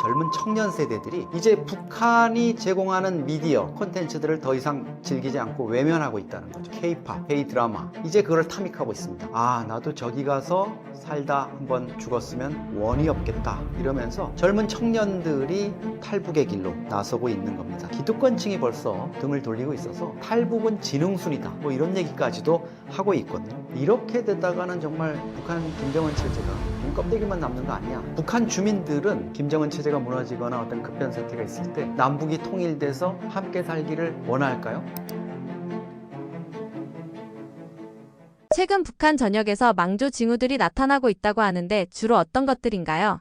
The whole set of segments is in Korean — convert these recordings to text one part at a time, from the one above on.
젊은 청년 세대들이 이제 북한이 제공하는 미디어 콘텐츠들을 더 이상 즐기지 않고 외면하고 있다는 거죠. K-팝, K-드라마, 이제 그걸 탐닉하고 있습니다. 아, 나도 저기 가서 살다 한번 죽었으면 원이 없겠다 이러면서 젊은 청년들이 탈북의 길로 나서고 있는 겁니다. 기득권층이 벌써 등을 돌리고 있어서 탈북은 지능순이다 뭐 이런 얘기까지도 하고 있거든요. 이렇게 되다가는 정말 북한 김정은 체제가 껍데기만 남는 거 아니야. 북한 주민들은 김정은 체제가 무너지거나 어떤 급변 사태가 있을 때 남북이 통일돼서 함께 살기를 원할까요? 최근 북한 전역에서 망조 징후들이 나타나고 있다고 하는데 주로 어떤 것들인가요?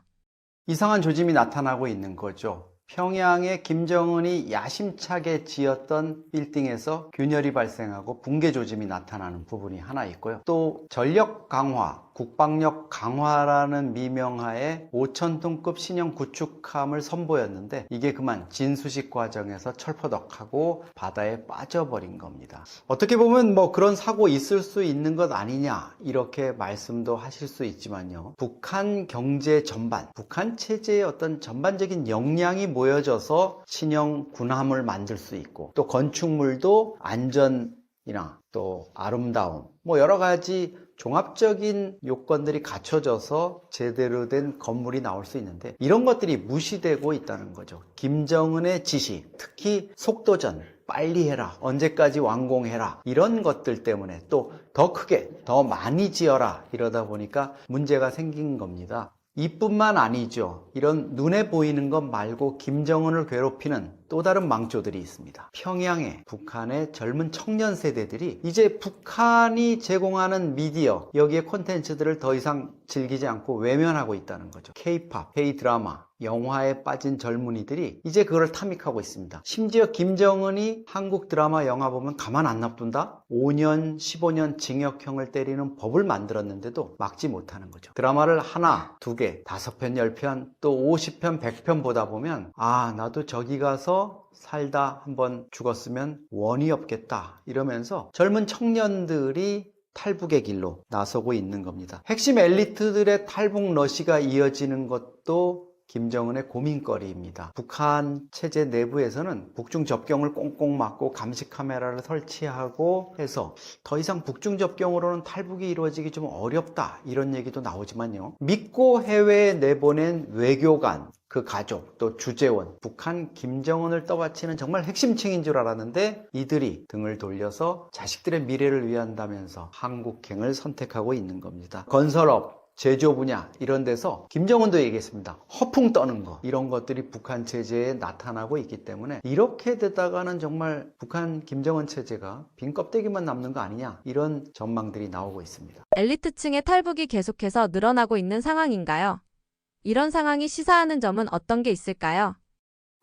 이상한 조짐이 나타나고 있는 거죠. 평양에 김정은이 야심차게 지었던 빌딩에서 균열이 발생하고 붕괴 조짐이 나타나는 부분이 하나 있고요. 또 전력 강화, 국방력 강화라는 미명하에 5,000톤급 신형 구축함을 선보였는데 이게 그만 진수식 과정에서 철퍼덕하고 바다에 빠져버린 겁니다. 어떻게 보면 뭐 그런 사고 있을 수 있는 것 아니냐 이렇게 말씀도 하실 수 있지만요. 북한 경제 전반, 북한 체제의 어떤 전반적인 역량이 모여져서 신형 군함을 만들 수 있고 또 건축물도 안전이나 또 아름다움 뭐 여러 가지 종합적인 요건들이 갖춰져서 제대로 된 건물이 나올 수 있는데 이런 것들이 무시되고 있다는 거죠. 김정은의 지시, 특히 속도전, 빨리 해라, 언제까지 완공해라 이런 것들 때문에 또 더 크게, 더 많이 지어라 이러다 보니까 문제가 생긴 겁니다. 이뿐만 아니죠. 이런 눈에 보이는 것 말고 김정은을 괴롭히는 또 다른 망조들이 있습니다. 평양에 북한의 젊은 청년 세대들이 이제 북한이 제공하는 미디어, 여기에 콘텐츠들을 더 이상 즐기지 않고 외면하고 있다는 거죠. K-팝, K-드라마, 영화에 빠진 젊은이들이 이제 그걸 탐닉하고 있습니다. 심지어 김정은이 한국 드라마 영화 보면 가만 안 놔둔다? 5년, 15년 징역형을 때리는 법을 만들었는데도 막지 못하는 거죠. 드라마를 하나, 두 개, 5편, 10편, 또 50편, 100편 보다 보면 아, 나도 저기 가서 살다 한번 죽었으면 원이 없겠다 이러면서 젊은 청년들이 탈북의 길로 나서고 있는 겁니다. 핵심 엘리트들의 탈북 러시가 이어지는 것도 김정은의 고민거리입니다. 북한 체제 내부에서는 북중 접경을 꽁꽁 막고 감시 카메라를 설치하고 해서 더 이상 북중 접경으로는 탈북이 이루어지기 좀 어렵다 이런 얘기도 나오지만요. 믿고 해외에 내보낸 외교관, 그 가족, 또 주재원, 북한 김정은을 떠받치는 정말 핵심층인 줄 알았는데 이들이 등을 돌려서 자식들의 미래를 위한다면서 한국행을 선택하고 있는 겁니다. 건설업, 제조 분야 이런 데서 김정은도 얘기했습니다. 허풍 떠는 거 이런 것들이 북한 체제에 나타나고 있기 때문에 이렇게 되다가는 정말 북한 김정은 체제가 빈 껍데기만 남는 거 아니냐 이런 전망들이 나오고 있습니다. 엘리트층의 탈북이 계속해서 늘어나고 있는 상황인가요? 이런 상황이 시사하는 점은 어떤 게 있을까요?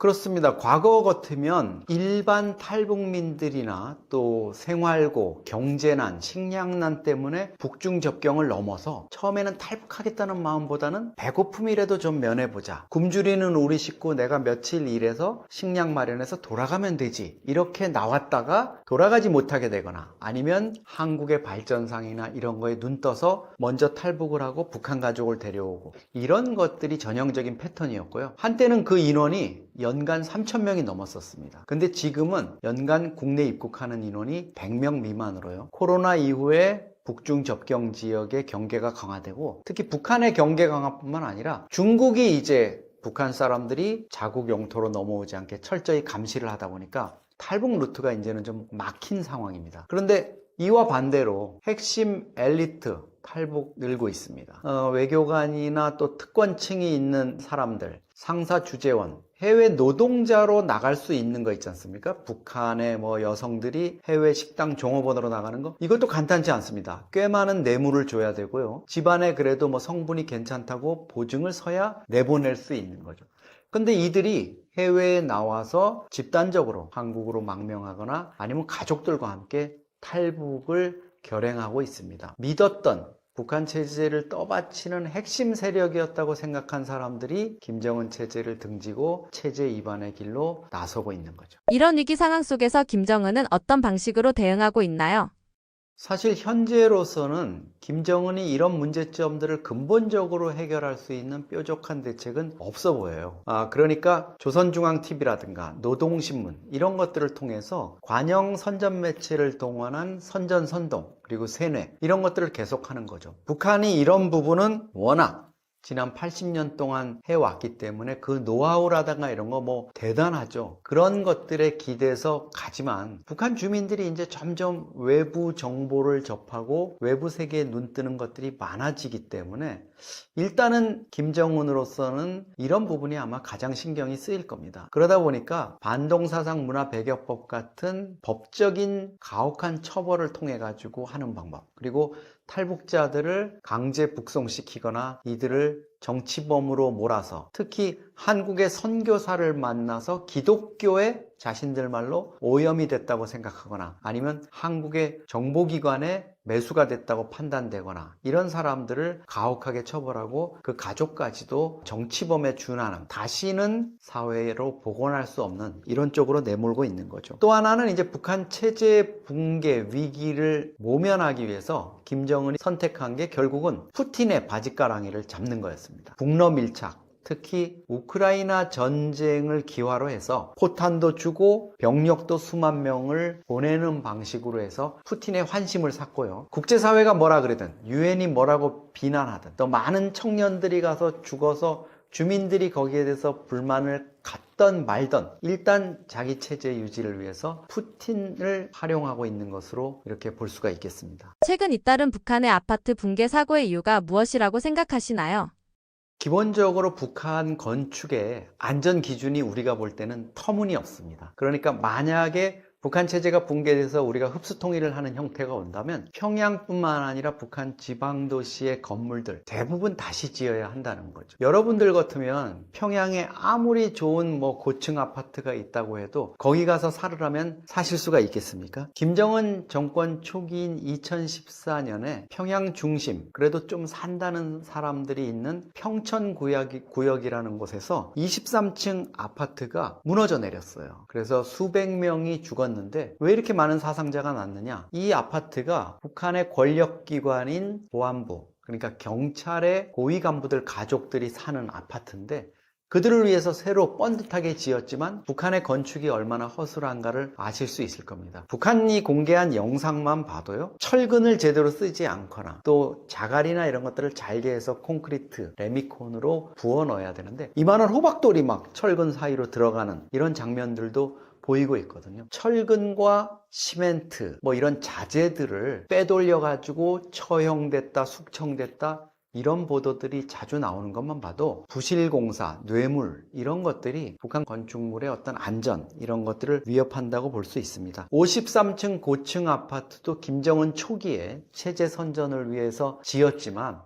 그렇습니다. 과거 같으면 일반 탈북민들이나 또 생활고, 경제난, 식량난 때문에 북중 접경을 넘어서 처음에는 탈북하겠다는 마음보다는 배고픔이라도 좀 면해보자. 굶주리는 우리 식구 내가 며칠 일해서 식량 마련해서 돌아가면 되지. 이렇게 나왔다가 돌아가지 못하게 되거나 아니면 한국의 발전상이나 이런 거에 눈 떠서 먼저 탈북을 하고 북한 가족을 데려오고 이런 것들이 전형적인 패턴이었고요. 한때는 그 인원이 연간 3,000명이 넘었었습니다. 근데 지금은 연간 국내 입국하는 인원이 100명 미만으로요. 코로나 이후에 북중 접경 지역의 경계가 강화되고 특히 북한의 경계 강화뿐만 아니라 중국이 이제 북한 사람들이 자국 영토로 넘어오지 않게 철저히 감시를 하다 보니까 탈북 루트가 이제는 좀 막힌 상황입니다. 그런데 이와 반대로 핵심 엘리트 탈북 늘고 있습니다. 외교관이나 또 특권층이 있는 사람들, 상사 주재원, 해외 노동자로 나갈 수 있는 거 있지 않습니까? 북한의 뭐 여성들이 해외 식당 종업원으로 나가는 거 이것도 간단치 않습니다. 꽤 많은 뇌물을 줘야 되고요. 집안에 그래도 뭐 성분이 괜찮다고 보증을 서야 내보낼 수 있는 거죠. 근데 이들이 해외에 나와서 집단적으로 한국으로 망명하거나 아니면 가족들과 함께 탈북을 결행하고 있습니다. 믿었던 북한 체제를 떠받치는 핵심 세력이었다고 생각한 사람들이 김정은 체제를 등지고 체제 이반의 길로 나서고 있는 거죠. 이런 위기 상황 속에서 김정은은 어떤 방식으로 대응하고 있나요? 사실 현재로서는 김정은이 이런 문제점들을 근본적으로 해결할 수 있는 뾰족한 대책은 없어 보여요. 그러니까 조선중앙TV라든가 노동신문 이런 것들을 통해서 관영 선전 매체를 동원한 선전선동 그리고 세뇌 이런 것들을 계속하는 거죠. 북한이 이런 부분은 워낙 지난 80년 동안 해왔기 때문에 그 노하우라든가 이런 거 뭐 대단하죠. 그런 것들에 기대서 가지만 북한 주민들이 이제 점점 외부 정보를 접하고 외부 세계에 눈 뜨는 것들이 많아지기 때문에 일단은 김정은으로서는 이런 부분이 아마 가장 신경이 쓰일 겁니다. 그러다 보니까 반동사상 문화배격법 같은 법적인 가혹한 처벌을 통해 가지고 하는 방법, 그리고 탈북자들을 강제 북송시키거나 이들을 정치범으로 몰아서 특히 한국의 선교사를 만나서 기독교에 자신들 말로 오염이 됐다고 생각하거나 아니면 한국의 정보기관에 매수가 됐다고 판단되거나 이런 사람들을 가혹하게 처벌하고 그 가족까지도 정치범에 준하는 다시는 사회로 복원할 수 없는 이런 쪽으로 내몰고 있는 거죠. 또 하나는 이제 북한 체제 붕괴 위기를 모면하기 위해서 김정은이 선택한 게 결국은 푸틴의 바짓가랑이를 잡는 거였습니다. 북러 밀착, 특히 우크라이나 전쟁을 기화로 해서 포탄도 주고 병력도 수만 명을 보내는 방식으로 해서 푸틴의 환심을 샀고요. 국제사회가 뭐라 그러든 유엔이 뭐라고 비난하든 또 많은 청년들이 가서 죽어서 주민들이 거기에 대해서 불만을 갖던 말던 일단 자기 체제 유지를 위해서 푸틴을 활용하고 있는 것으로 이렇게 볼 수가 있겠습니다. 최근 잇따른 북한의 아파트 붕괴 사고의 이유가 무엇이라고 생각하시나요? 기본적으로 북한 건축의 안전 기준이 우리가 볼 때는 터무니없습니다. 그러니까 만약에 북한 체제가 붕괴돼서 우리가 흡수 통일을 하는 형태가 온다면 평양뿐만 아니라 북한 지방도시의 건물들 대부분 다시 지어야 한다는 거죠. 여러분들 같으면 평양에 아무리 좋은 고층 아파트가 있다고 해도 거기 가서 살으라면 사실 수가 있겠습니까? 김정은 정권 초기인 2014년에 평양 중심 그래도 좀 산다는 사람들이 있는 평천구역이라는 곳에서 23층 아파트가 무너져 내렸어요. 그래서 수백 명이 죽었는데 왜 이렇게 많은 사상자가 났느냐? 이 아파트가 북한의 권력기관인 보안부, 그러니까 경찰의 고위 간부들 가족들이 사는 아파트인데 그들을 위해서 새로 번듯하게 지었지만 북한의 건축이 얼마나 허술한가를 아실 수 있을 겁니다. 북한이 공개한 영상만 봐도요, 철근을 제대로 쓰지 않거나 또 자갈이나 이런 것들을 잘게 해서 콘크리트, 레미콘으로 부어 넣어야 되는데 이만한 호박돌이 막 철근 사이로 들어가는 이런 장면들도 보이고 있거든요. 철근과 시멘트 이런 자재들을 빼돌려 가지고 처형됐다, 숙청됐다 이런 보도들이 자주 나오는 것만 봐도 부실공사, 뇌물 이런 것들이 북한 건축물의 어떤 안전 이런 것들을 위협한다고 볼 수 있습니다. 53층 고층 아파트도 김정은 초기에 체제 선전을 위해서 지었지만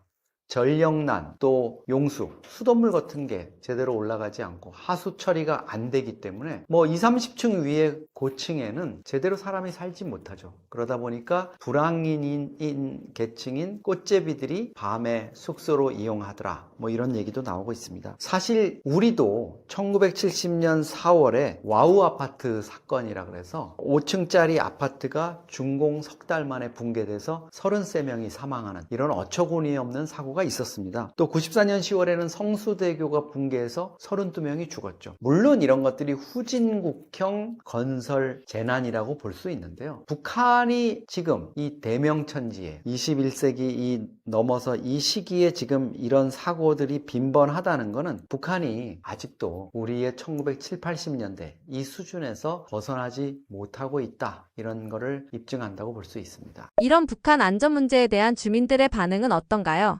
전력난 또 용수, 수돗물 같은 게 제대로 올라가지 않고 하수 처리가 안 되기 때문에 20, 30층 위에 고층에는 제대로 사람이 살지 못하죠. 그러다 보니까 불황인 계층인 꽃제비들이 밤에 숙소로 이용하더라 이런 얘기도 나오고 있습니다. 사실 우리도 1970년 4월에 와우 아파트 사건이라 그래서 5층짜리 아파트가 준공 석 달 만에 붕괴돼서 33명이 사망하는 이런 어처구니 없는 사고가 있었습니다. 또 94년 10월에는 성수대교가 붕괴해서 32명이 죽었죠. 물론 이런 것들이 후진국형 건설 재난이라고 볼 수 있는데요. 북한이 지금 이 대명천지에 21세기 넘어서 이 시기에 지금 이런 사고들이 빈번하다는 것은 북한이 아직도 우리의 1970, 80년대 이 수준에서 벗어나지 못하고 있다. 이런 거를 입증한다고 볼 수 있습니다. 이런 북한 안전 문제에 대한 주민들의 반응은 어떤가요?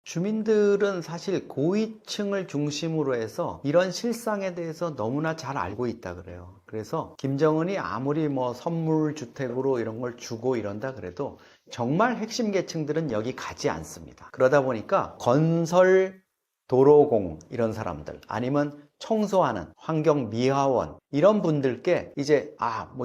주민들은 사실 고위층을 중심으로 해서 이런 실상에 대해서 너무나 잘 알고 있다 그래요. 그래서 김정은이 아무리 선물 주택으로 이런 걸 주고 이런다 그래도 정말 핵심 계층들은 여기 가지 않습니다. 그러다 보니까 건설, 도로공 이런 사람들 아니면 청소하는 환경미화원 이런 분들께 이제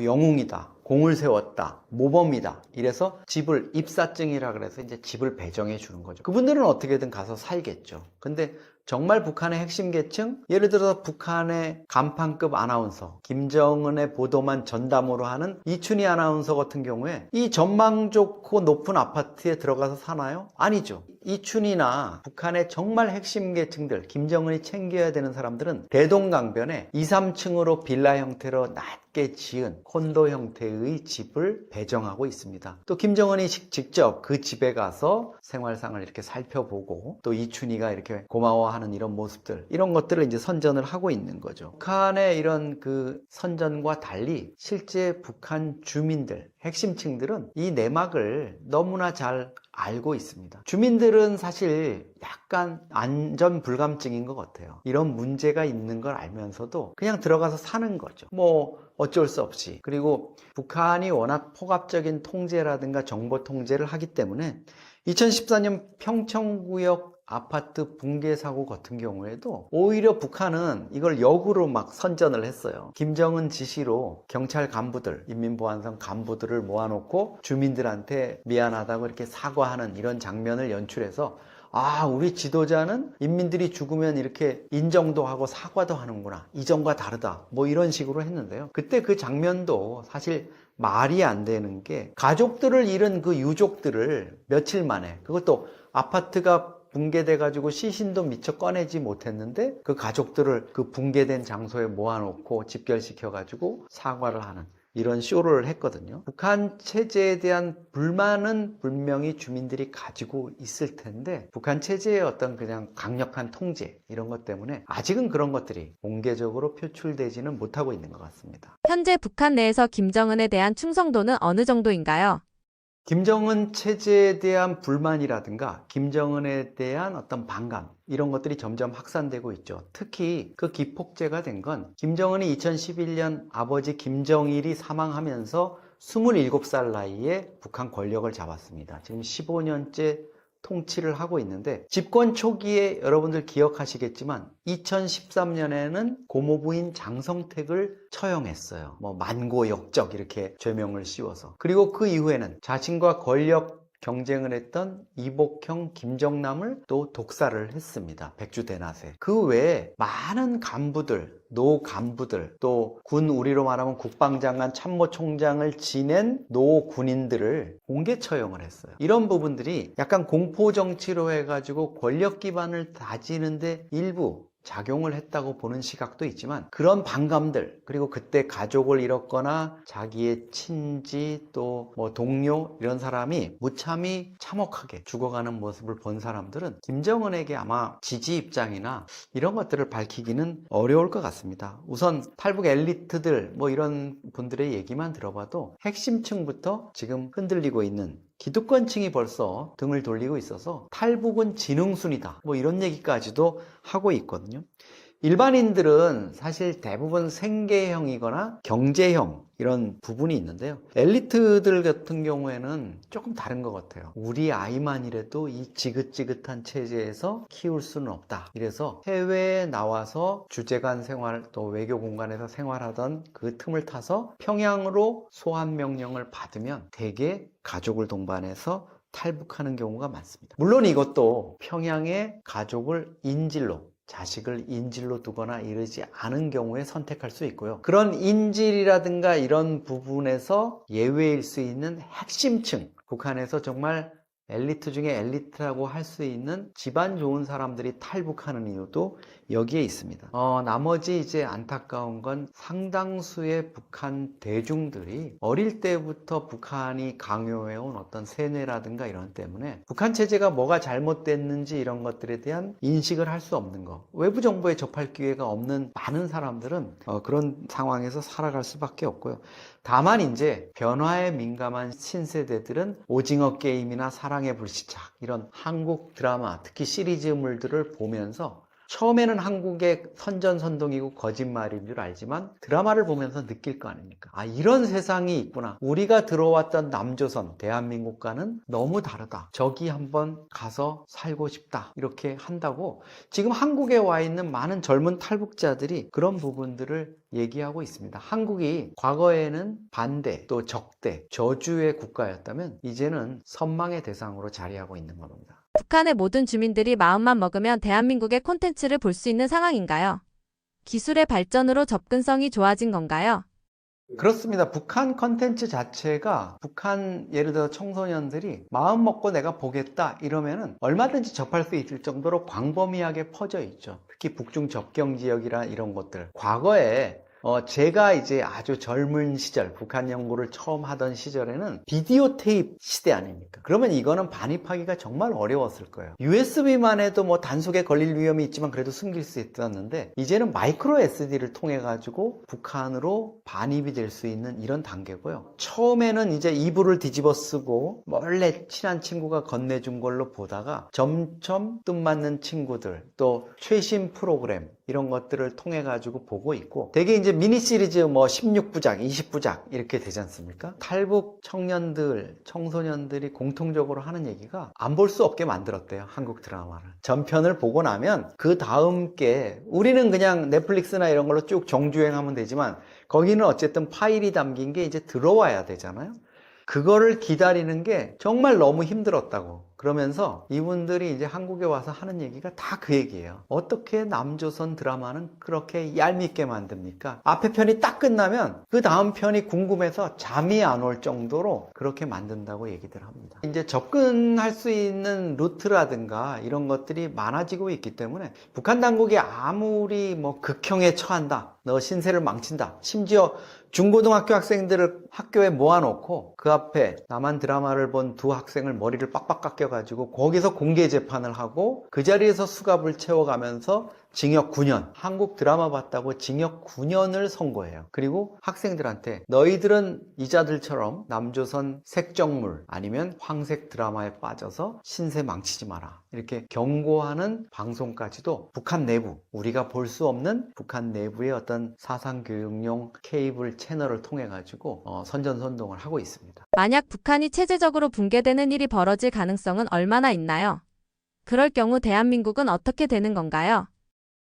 영웅이다, 공을 세웠다, 모범이다 이래서 집을 입사증이라 그래서 이제 집을 배정해 주는 거죠. 그분들은 어떻게든 가서 살겠죠. 근데 정말 북한의 핵심 계층, 예를 들어서 북한의 간판급 아나운서, 김정은의 보도만 전담으로 하는 이춘희 아나운서 같은 경우에 이 전망 좋고 높은 아파트에 들어가서 사나요? 아니죠. 이춘희나 북한의 정말 핵심 계층들, 김정은이 챙겨야 되는 사람들은 대동강변에 2, 3층으로 빌라 형태로 낮게 지은 콘도 형태의 집을 배정하고 있습니다. 또 김정은이 직접 그 집에 가서 생활상을 이렇게 살펴보고 또 이춘희가 이렇게 고마워하는 이런 모습들, 이런 것들을 이제 선전을 하고 있는 거죠. 북한의 이런 그 선전과 달리 실제 북한 주민들, 핵심층들은 이 내막을 너무나 잘 알고 있습니다. 주민들은 사실 약간 안전 불감증인 것 같아요. 이런 문제가 있는 걸 알면서도 그냥 들어가서 사는 거죠. 뭐 어쩔 수 없이. 그리고 북한이 워낙 폭압적인 통제라든가 정보 통제를 하기 때문에 2014년 평창구역 아파트 붕괴 사고 같은 경우에도 오히려 북한은 이걸 역으로 막 선전을 했어요. 김정은 지시로 경찰 간부들, 인민보안성 간부들을 모아놓고 주민들한테 미안하다고 이렇게 사과하는 이런 장면을 연출해서 아, 우리 지도자는 인민들이 죽으면 이렇게 인정도 하고 사과도 하는구나. 이전과 다르다. 뭐 이런 식으로 했는데요. 그때 그 장면도 사실 말이 안 되는 게 가족들을 잃은 그 유족들을 며칠 만에, 그것도 아파트가 붕괴돼가지고 시신도 미처 꺼내지 못했는데 그 가족들을 그 붕괴된 장소에 모아놓고 집결시켜가지고 사과를 하는 이런 쇼를 했거든요. 북한 체제에 대한 불만은 분명히 주민들이 가지고 있을 텐데 북한 체제의 어떤 그냥 강력한 통제 이런 것 때문에 아직은 그런 것들이 공개적으로 표출되지는 못하고 있는 것 같습니다. 현재 북한 내에서 김정은에 대한 충성도는 어느 정도인가요? 김정은 체제에 대한 불만이라든가 김정은에 대한 어떤 반감 이런 것들이 점점 확산되고 있죠. 특히 그 기폭제가 된 건 김정은이 2011년 아버지 김정일이 사망하면서 27살 나이에 북한 권력을 잡았습니다. 지금 15년째 통치를 하고 있는데 집권 초기에 여러분들 기억하시겠지만 2013년에는 고모부인 장성택을 처형했어요. 뭐 만고역적 이렇게 죄명을 씌워서. 그리고 그 이후에는 자신과 권력 경쟁을 했던 이복형 김정남을 또 독살을 했습니다. 백주대낮에. 그 외에 많은 간부들, 노 간부들, 또 군 우리로 말하면 국방장관 참모총장을 지낸 노 군인들을 공개 처형을 했어요. 이런 부분들이 약간 공포정치로 해가지고 권력 기반을 다지는데 일부 작용을 했다고 보는 시각도 있지만 그런 반감들, 그리고 그때 가족을 잃었거나 자기의 친지 또 뭐 동료 이런 사람이 무참히 참혹하게 죽어가는 모습을 본 사람들은 김정은에게 아마 지지 입장이나 이런 것들을 밝히기는 어려울 것 같습니다. 우선 탈북 엘리트들 뭐 이런 분들의 얘기만 들어봐도 핵심층부터 지금 흔들리고 있는 기득권층이 벌써 등을 돌리고 있어서 탈북은 지능순이다 뭐 이런 얘기까지도 하고 있거든요. 일반인들은 사실 대부분 생계형이거나 경제형 이런 부분이 있는데요. 엘리트들 같은 경우에는 조금 다른 것 같아요. 우리 아이만이라도 이 지긋지긋한 체제에서 키울 수는 없다. 이래서 해외에 나와서 주재관 생활 또 외교 공간에서 생활하던 그 틈을 타서 평양으로 소환 명령을 받으면 대개 가족을 동반해서 탈북하는 경우가 많습니다. 물론 이것도 평양에 가족을 인질로 자식을 인질로 두거나 이러지 않은 경우에 선택할 수 있고요. 그런 인질이라든가 이런 부분에서 예외일 수 있는 핵심층, 북한에서 정말 엘리트 중에 엘리트라고 할 수 있는 집안 좋은 사람들이 탈북하는 이유도 여기에 있습니다. 나머지 이제 안타까운 건 상당수의 북한 대중들이 어릴 때부터 북한이 강요해온 어떤 세뇌라든가 이런 때문에 북한 체제가 뭐가 잘못됐는지 이런 것들에 대한 인식을 할 수 없는 거. 외부 정보에 접할 기회가 없는 많은 사람들은 그런 상황에서 살아갈 수밖에 없고요. 다만 이제 변화에 민감한 신세대들은 오징어 게임이나 사랑의 불시착 이런 한국 드라마 특히 시리즈물들을 보면서 처음에는 한국의 선전선동이고 거짓말인 줄 알지만 드라마를 보면서 느낄 거 아닙니까? 아, 이런 세상이 있구나. 우리가 들어왔던 남조선, 대한민국과는 너무 다르다. 저기 한번 가서 살고 싶다. 이렇게 한다고 지금 한국에 와 있는 많은 젊은 탈북자들이 그런 부분들을 얘기하고 있습니다. 한국이 과거에는 반대, 또 적대, 저주의 국가였다면 이제는 선망의 대상으로 자리하고 있는 겁니다. 북한의 모든 주민들이 마음만 먹으면 대한민국의 콘텐츠를 볼 수 있는 상황인가요? 기술의 발전으로 접근성이 좋아진 건가요? 그렇습니다. 북한 컨텐츠 자체가 북한 예를 들어 청소년들이 마음 먹고 내가 보겠다 이러면은 얼마든지 접할 수 있을 정도로 광범위하게 퍼져 있죠. 특히 북중 접경 지역이나 이런 것들. 과거에 제가 이제 아주 젊은 시절, 북한 연구를 처음 하던 시절에는 비디오 테이프 시대 아닙니까? 그러면 이거는 반입하기가 정말 어려웠을 거예요. USB만 해도 뭐 단속에 걸릴 위험이 있지만 그래도 숨길 수 있었는데, 이제는 마이크로 SD를 통해 가지고 북한으로 반입이 될 수 있는 이런 단계고요. 처음에는 이제 이불을 뒤집어 쓰고 몰래 친한 친구가 건네준 걸로 보다가 점점 뜻맞는 친구들, 또 최신 프로그램 이런 것들을 통해 가지고 보고 있고, 되게 이제 미니 시리즈 뭐 16부작, 20부작 이렇게 되지 않습니까? 탈북 청년들, 청소년들이 공통적으로 하는 얘기가 안 볼 수 없게 만들었대요, 한국 드라마를. 전편을 보고 나면 그 다음 게, 우리는 그냥 넷플릭스나 이런 걸로 쭉 정주행하면 되지만 거기는 어쨌든 파일이 담긴 게 이제 들어와야 되잖아요. 그거를 기다리는 게 정말 너무 힘들었다고. 그러면서 이분들이 이제 한국에 와서 하는 얘기가 다 그 얘기예요. 어떻게 남조선 드라마는 그렇게 얄밉게 만듭니까? 앞에 편이 딱 끝나면 그 다음 편이 궁금해서 잠이 안 올 정도로 그렇게 만든다고 얘기들 합니다. 이제 접근할 수 있는 루트라든가 이런 것들이 많아지고 있기 때문에 북한 당국이 아무리 뭐 극형에 처한다, 너 신세를 망친다, 심지어 중고등학교 학생들을 학교에 모아놓고 그 앞에 남한 드라마를 본 두 학생을 머리를 빡빡 깎여가지고 거기서 공개 재판을 하고 그 자리에서 수갑을 채워가면서 징역 9년, 한국 드라마 봤다고 징역 9년을 선고해요. 그리고 학생들한테 너희들은 이자들처럼 남조선 색정물 아니면 황색 드라마에 빠져서 신세 망치지 마라, 이렇게 경고하는 방송까지도 북한 내부, 우리가 볼 수 없는 북한 내부의 어떤 사상교육용 케이블 채널을 통해 가지고 선전선동을 하고 있습니다. 만약 북한이 체제적으로 붕괴되는 일이 벌어질 가능성은 얼마나 있나요? 그럴 경우 대한민국은 어떻게 되는 건가요?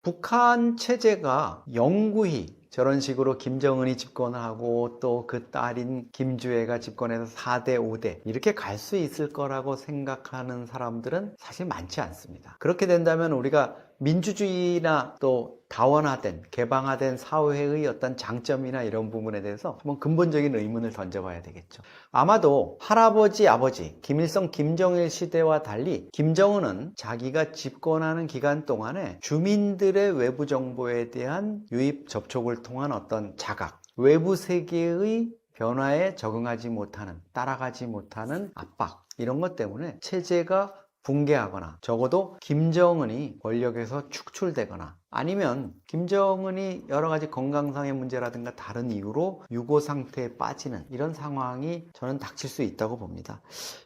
북한 체제가 영구히 저런 식으로 김정은이 집권을 하고 또 그 딸인 김주애가 집권해서 4대, 5대 이렇게 갈 수 있을 거라고 생각하는 사람들은 사실 많지 않습니다. 그렇게 된다면 우리가 민주주의나 또 다원화된, 개방화된 사회의 어떤 장점이나 이런 부분에 대해서 한번 근본적인 의문을 던져봐야 되겠죠. 아마도 할아버지, 아버지, 김일성, 김정일 시대와 달리 김정은은 자기가 집권하는 기간 동안에 주민들의 외부 정보에 대한 유입, 접촉을 통한 어떤 자각, 외부 세계의 변화에 적응하지 못하는, 따라가지 못하는 압박, 이런 것 때문에 체제가 붕괴하거나 적어도 김정은이 권력에서 축출되거나 아니면 김정은이 여러 가지 건강상의 문제라든가 다른 이유로 유고 상태에 빠지는 이런 상황이 저는 닥칠 수 있다고 봅니다.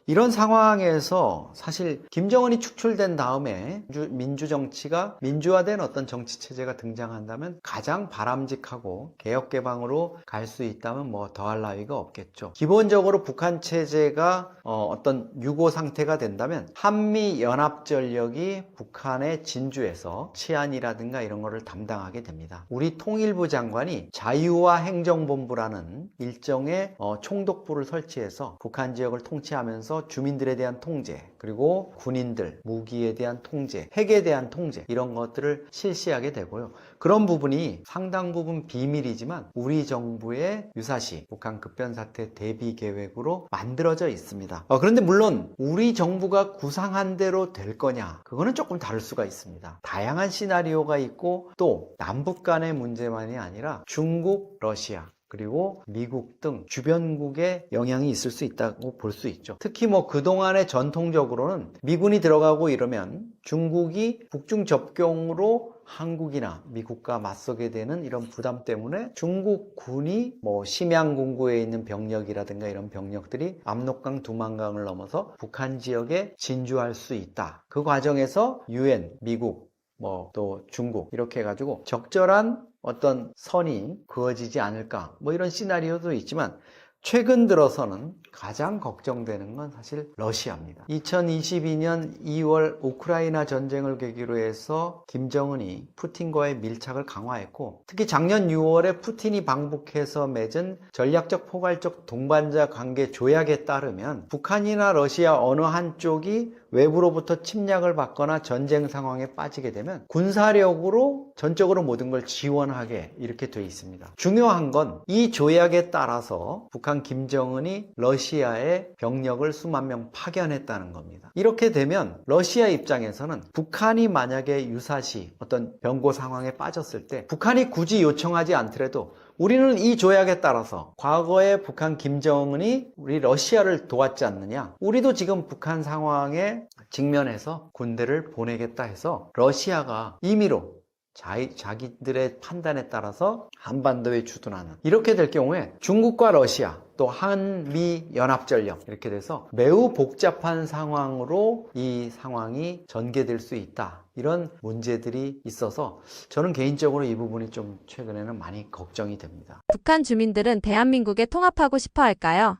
이런 상황에서 사실 김정은이 축출된 다음에 민주정치가 민주화된 어떤 정치체제가 등장한다면 가장 바람직하고 개혁개방으로 갈 수 있다면 뭐 더할 나위가 없겠죠. 기본적으로 북한 체제가 어떤 유고 상태가 된다면 한미연합전력이 북한의 진주에서 치안이라든가 이런 거를 담당하게 됩니다. 우리 통일부 장관이 자유화 행정본부라는 일정의 총독부를 설치해서 북한 지역을 통치하면서 주민들에 대한 통제, 그리고 군인들, 무기에 대한 통제, 핵에 대한 통제, 이런 것들을 실시하게 되고요. 그런 부분이 상당 부분 비밀이지만 우리 정부의 유사시 북한 급변사태 대비 계획으로 만들어져 있습니다. 그런데 물론 우리 정부가 구상한 대로 될 거냐, 그거는 조금 다를 수가 있습니다. 다양한 시나리오가 있고 또 남북 간의 문제만이 아니라 중국, 러시아, 그리고 미국 등 주변국의 영향이 있을 수 있다고 볼 수 있죠. 특히 뭐 그동안에 전통적으로는 미군이 들어가고 이러면 중국이 북중 접경으로 한국이나 미국과 맞서게 되는 이런 부담 때문에 중국 군이 뭐 심양군구에 있는 병력이라든가 이런 병력들이 압록강, 두만강을 넘어서 북한 지역에 진주할 수 있다. 그 과정에서 UN, 미국, 뭐 또 중국 이렇게 해가지고 적절한 어떤 선이 그어지지 않을까, 뭐 이런 시나리오도 있지만 최근 들어서는 가장 걱정되는 건 사실 러시아입니다. 2022년 2월 우크라이나 전쟁을 계기로 해서 김정은이 푸틴과의 밀착을 강화했고, 특히 작년 6월에 푸틴이 방북해서 맺은 전략적 포괄적 동반자 관계 조약에 따르면 북한이나 러시아 어느 한쪽이 외부로부터 침략을 받거나 전쟁 상황에 빠지게 되면 군사력으로 전적으로 모든 걸 지원하게 이렇게 돼 있습니다. 중요한 건 이 조약에 따라서 북한 김정은이 러시아에 병력을 수만 명 파견했다는 겁니다. 이렇게 되면 러시아 입장에서는 북한이 만약에 유사시 어떤 병고 상황에 빠졌을 때 북한이 굳이 요청하지 않더라도 우리는 이 조약에 따라서 과거에 북한 김정은이 우리 러시아를 도왔지 않느냐, 우리도 지금 북한 상황에 직면해서 군대를 보내겠다 해서 러시아가 임의로 자기들의 판단에 따라서 한반도에 주둔하는, 이렇게 될 경우에 중국과 러시아 또 한미 연합전력 이렇게 돼서 매우 복잡한 상황으로 이 상황이 전개될 수 있다, 이런 문제들이 있어서 저는 개인적으로 이 부분이 좀 최근에는 많이 걱정이 됩니다. 북한 주민들은 대한민국에 통합하고 싶어 할까요?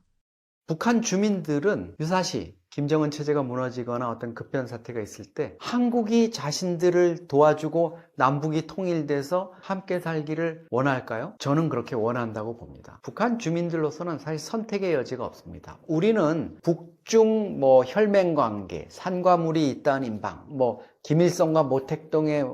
북한 주민들은 유사시 김정은 체제가 무너지거나 어떤 급변 사태가 있을 때 한국이 자신들을 도와주고 남북이 통일돼서 함께 살기를 원할까요? 저는 그렇게 원한다고 봅니다. 북한 주민들로서는 사실 선택의 여지가 없습니다. 우리는 북중 혈맹 관계, 산과 물이 있다는 인방, 김일성과 모택동의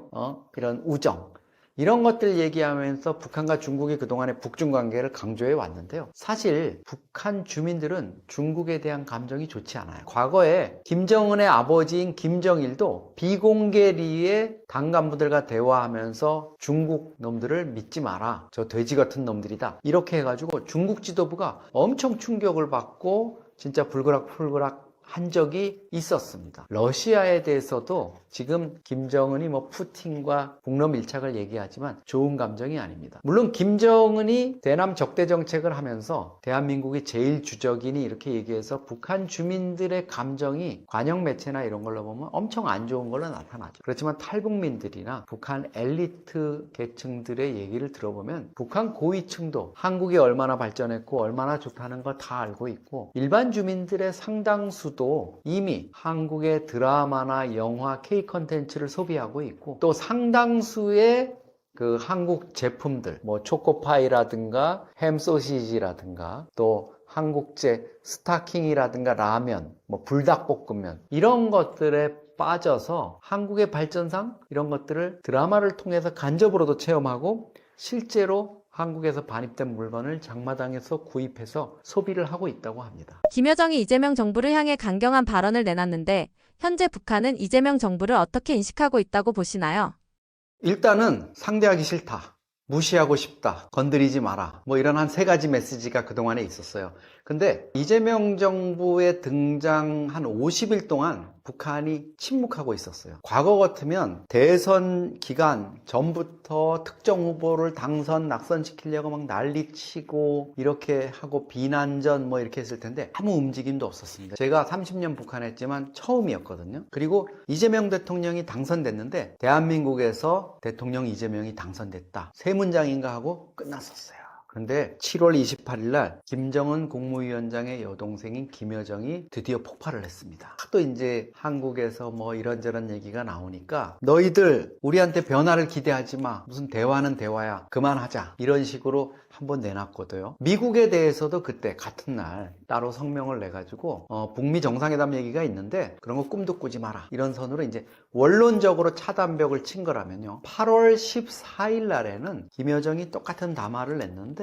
이런 우정, 이런 것들 얘기하면서 북한과 중국이 그동안의 북중 관계를 강조해 왔는데요. 사실 북한 주민들은 중국에 대한 감정이 좋지 않아요. 과거에 김정은의 아버지인 김정일도 비공개리에 당 간부들과 대화하면서 중국 놈들을 믿지 마라, 저 돼지 같은 놈들이다, 이렇게 해가지고 중국 지도부가 엄청 충격을 받고 진짜 불그락불그락 한 적이 있었습니다. 러시아에 대해서도 지금 김정은이 푸틴과 북러 밀착을 얘기하지만 좋은 감정이 아닙니다. 물론 김정은이 대남 적대 정책을 하면서 대한민국이 제일 주적이니 이렇게 얘기해서 북한 주민들의 감정이 관영 매체나 이런 걸로 보면 엄청 안 좋은 걸로 나타나죠. 그렇지만 탈북민들이나 북한 엘리트 계층들의 얘기를 들어보면 북한 고위층도 한국이 얼마나 발전했고 얼마나 좋다는 거 다 알고 있고, 일반 주민들의 상당수도 이미 한국의 드라마나 영화, K 컨텐츠를 소비하고 있고, 또 상당수의 그 한국 제품들, 초코파이라든가 햄소시지라든가 또 한국제 스타킹이라든가 라면, 불닭볶음면, 이런 것들에 빠져서 한국의 발전상 이런 것들을 드라마를 통해서 간접으로도 체험하고 실제로 한국에서 반입된 물건을 장마당에서 구입해서 소비를 하고 있다고 합니다. 김여정이 이재명 정부를 향해 강경한 발언을 내놨는데 현재 북한은 이재명 정부를 어떻게 인식하고 있다고 보시나요? 일단은 상대하기 싫다, 무시하고 싶다, 건드리지 마라, 이런 한 3가지 메시지가 그동안에 있었어요. 근데 이재명 정부의 등장 한 50일 동안 북한이 침묵하고 있었어요. 과거 같으면 대선 기간 전부터 특정 후보를 당선, 낙선시키려고 막 난리치고 이렇게 하고 비난전 이렇게 했을 텐데 아무 움직임도 없었습니다. 제가 30년 북한에 했지만 처음이었거든요. 그리고 이재명 대통령이 당선됐는데 대한민국에서 대통령 이재명이 당선됐다, 3문장인가 하고 끝났었어요. 그런데 7월 28일 날 김정은 국무위원장의 여동생인 김여정이 드디어 폭발을 했습니다. 또 이제 한국에서 이런저런 얘기가 나오니까 너희들 우리한테 변화를 기대하지 마, 무슨 대화는 대화야, 그만하자, 이런 식으로 한번 내놨거든요. 미국에 대해서도 그때 같은 날 따로 성명을 내가지고 북미 정상회담 얘기가 있는데 그런 거 꿈도 꾸지 마라, 이런 선으로 이제 원론적으로 차단벽을 친 거라면요, 8월 14일 날에는 김여정이 똑같은 담화를 냈는데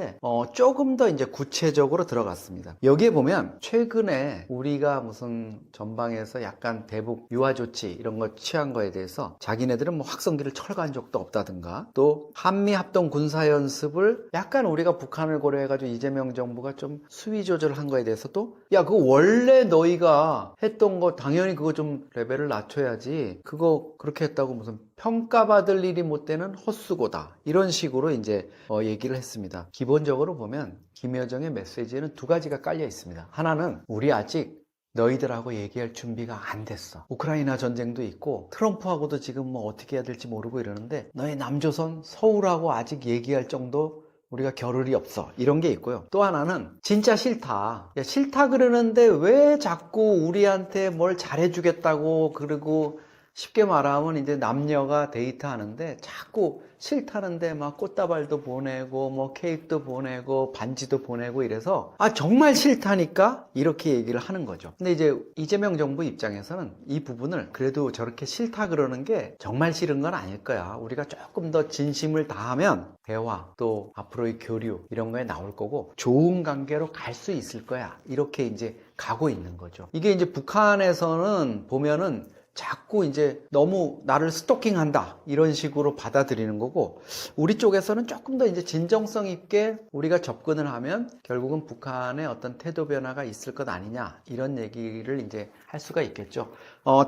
조금 더 이제 구체적으로 들어갔습니다. 여기에 보면 최근에 우리가 무슨 전방에서 약간 대북 유화 조치 이런 거 취한 거에 대해서 자기네들은 확성기를 철거한 적도 없다든가, 또 한미 합동 군사 연습을 약간 우리가 북한을 고려해가지고 이재명 정부가 좀 수위 조절한 거에 대해서도 야, 그거 원래 너희가 했던 거 당연히 그거 좀 레벨을 낮춰야지, 그거 그렇게 했다고 무슨 평가받을 일이 못 되는 헛수고다, 이런 식으로 이제 얘기를 했습니다. 기본적으로 보면 김여정의 메시지에는 2가지가 깔려 있습니다. 하나는 우리 아직 너희들하고 얘기할 준비가 안 됐어, 우크라이나 전쟁도 있고 트럼프하고도 지금 어떻게 해야 될지 모르고 이러는데 너희 남조선 서울하고 아직 얘기할 정도 우리가 겨를이 없어, 이런 게 있고요. 또 하나는 진짜 싫다, 야, 싫다 그러는데 왜 자꾸 우리한테 뭘 잘해주겠다고 그러고 쉽게 말하면 이제 남녀가 데이트하는데 자꾸 싫다는데 막 꽃다발도 보내고 뭐 케이크도 보내고 반지도 보내고 이래서 아 정말 싫다니까 이렇게 얘기를 하는 거죠. 근데 이제 이재명 정부 입장에서는 이 부분을 그래도 저렇게 싫다 그러는 게 정말 싫은 건 아닐 거야. 우리가 조금 더 진심을 다하면 대화 또 앞으로의 교류 이런 거에 나올 거고 좋은 관계로 갈 수 있을 거야. 이렇게 이제 가고 있는 거죠. 이게 이제 북한에서는 보면은 자꾸 이제 너무 나를 스토킹한다 이런 식으로 받아들이는 거고 우리 쪽에서는 조금 더 이제 진정성 있게 우리가 접근을 하면 결국은 북한의 어떤 태도 변화가 있을 것 아니냐 이런 얘기를 이제 할 수가 있겠죠.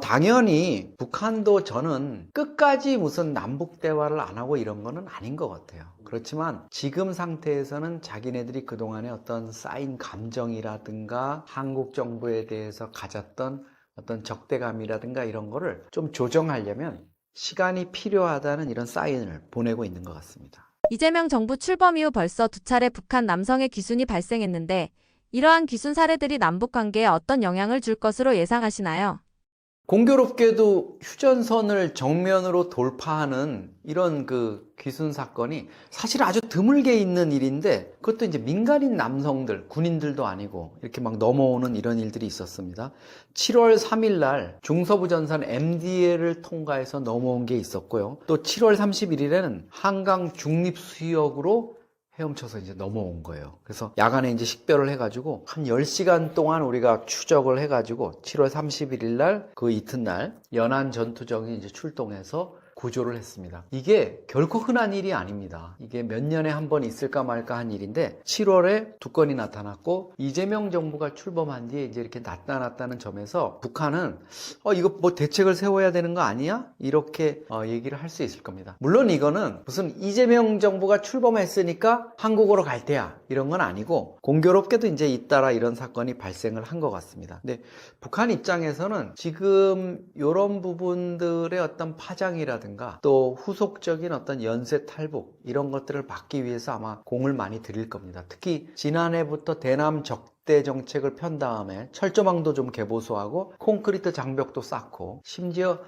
당연히 북한도 저는 끝까지 무슨 남북 대화를 안 하고 이런 거는 아닌 것 같아요. 그렇지만 지금 상태에서는 자기네들이 그동안의 어떤 쌓인 감정이라든가 한국 정부에 대해서 가졌던 어떤 적대감이라든가 이런 거를 좀 조정하려면 시간이 필요하다는 이런 사인을 보내고 있는 것 같습니다. 이재명 정부 출범 이후 벌써 2차례 북한 남성의 귀순이 발생했는데 이러한 귀순 사례들이 남북 관계에 어떤 영향을 줄 것으로 예상하시나요? 공교롭게도 휴전선을 정면으로 돌파하는 이런 그 귀순 사건이 사실 아주 드물게 있는 일인데 그것도 이제 민간인 남성들, 군인들도 아니고 이렇게 막 넘어오는 이런 일들이 있었습니다. 7월 3일 날 중서부전선 MDL을 통과해서 넘어온 게 있었고요. 또 7월 31일에는 한강 중립수역으로 헤엄쳐서 이제 넘어온 거예요. 그래서 야간에 이제 식별을 해가지고 한 10시간 동안 우리가 추적을 해가지고 7월 31일 날 그 이튿날 연안 전투정이 이제 출동해서 구조를 했습니다. 이게 결코 흔한 일이 아닙니다. 이게 몇 년에 한 번 있을까 말까 한 일인데 7월에 두 건이 나타났고 이재명 정부가 출범한 뒤에 이제 이렇게 나타났다는 점에서 북한은 이거 뭐 대책을 세워야 되는 거 아니야? 이렇게 얘기를 할 수 있을 겁니다. 물론 이거는 무슨 이재명 정부가 출범했으니까 한국으로 갈 테야 이런 건 아니고 공교롭게도 이제 잇따라 이런 사건이 발생을 한 것 같습니다. 근데 북한 입장에서는 지금 이런 부분들의 어떤 파장이라든가 또 후속적인 어떤 연쇄 탈북 이런 것들을 막기 위해서 아마 공을 많이 들일 겁니다. 특히 지난해부터 대남 적대 정책을 편 다음에 철조망도 좀 개보수하고 콘크리트 장벽도 쌓고 심지어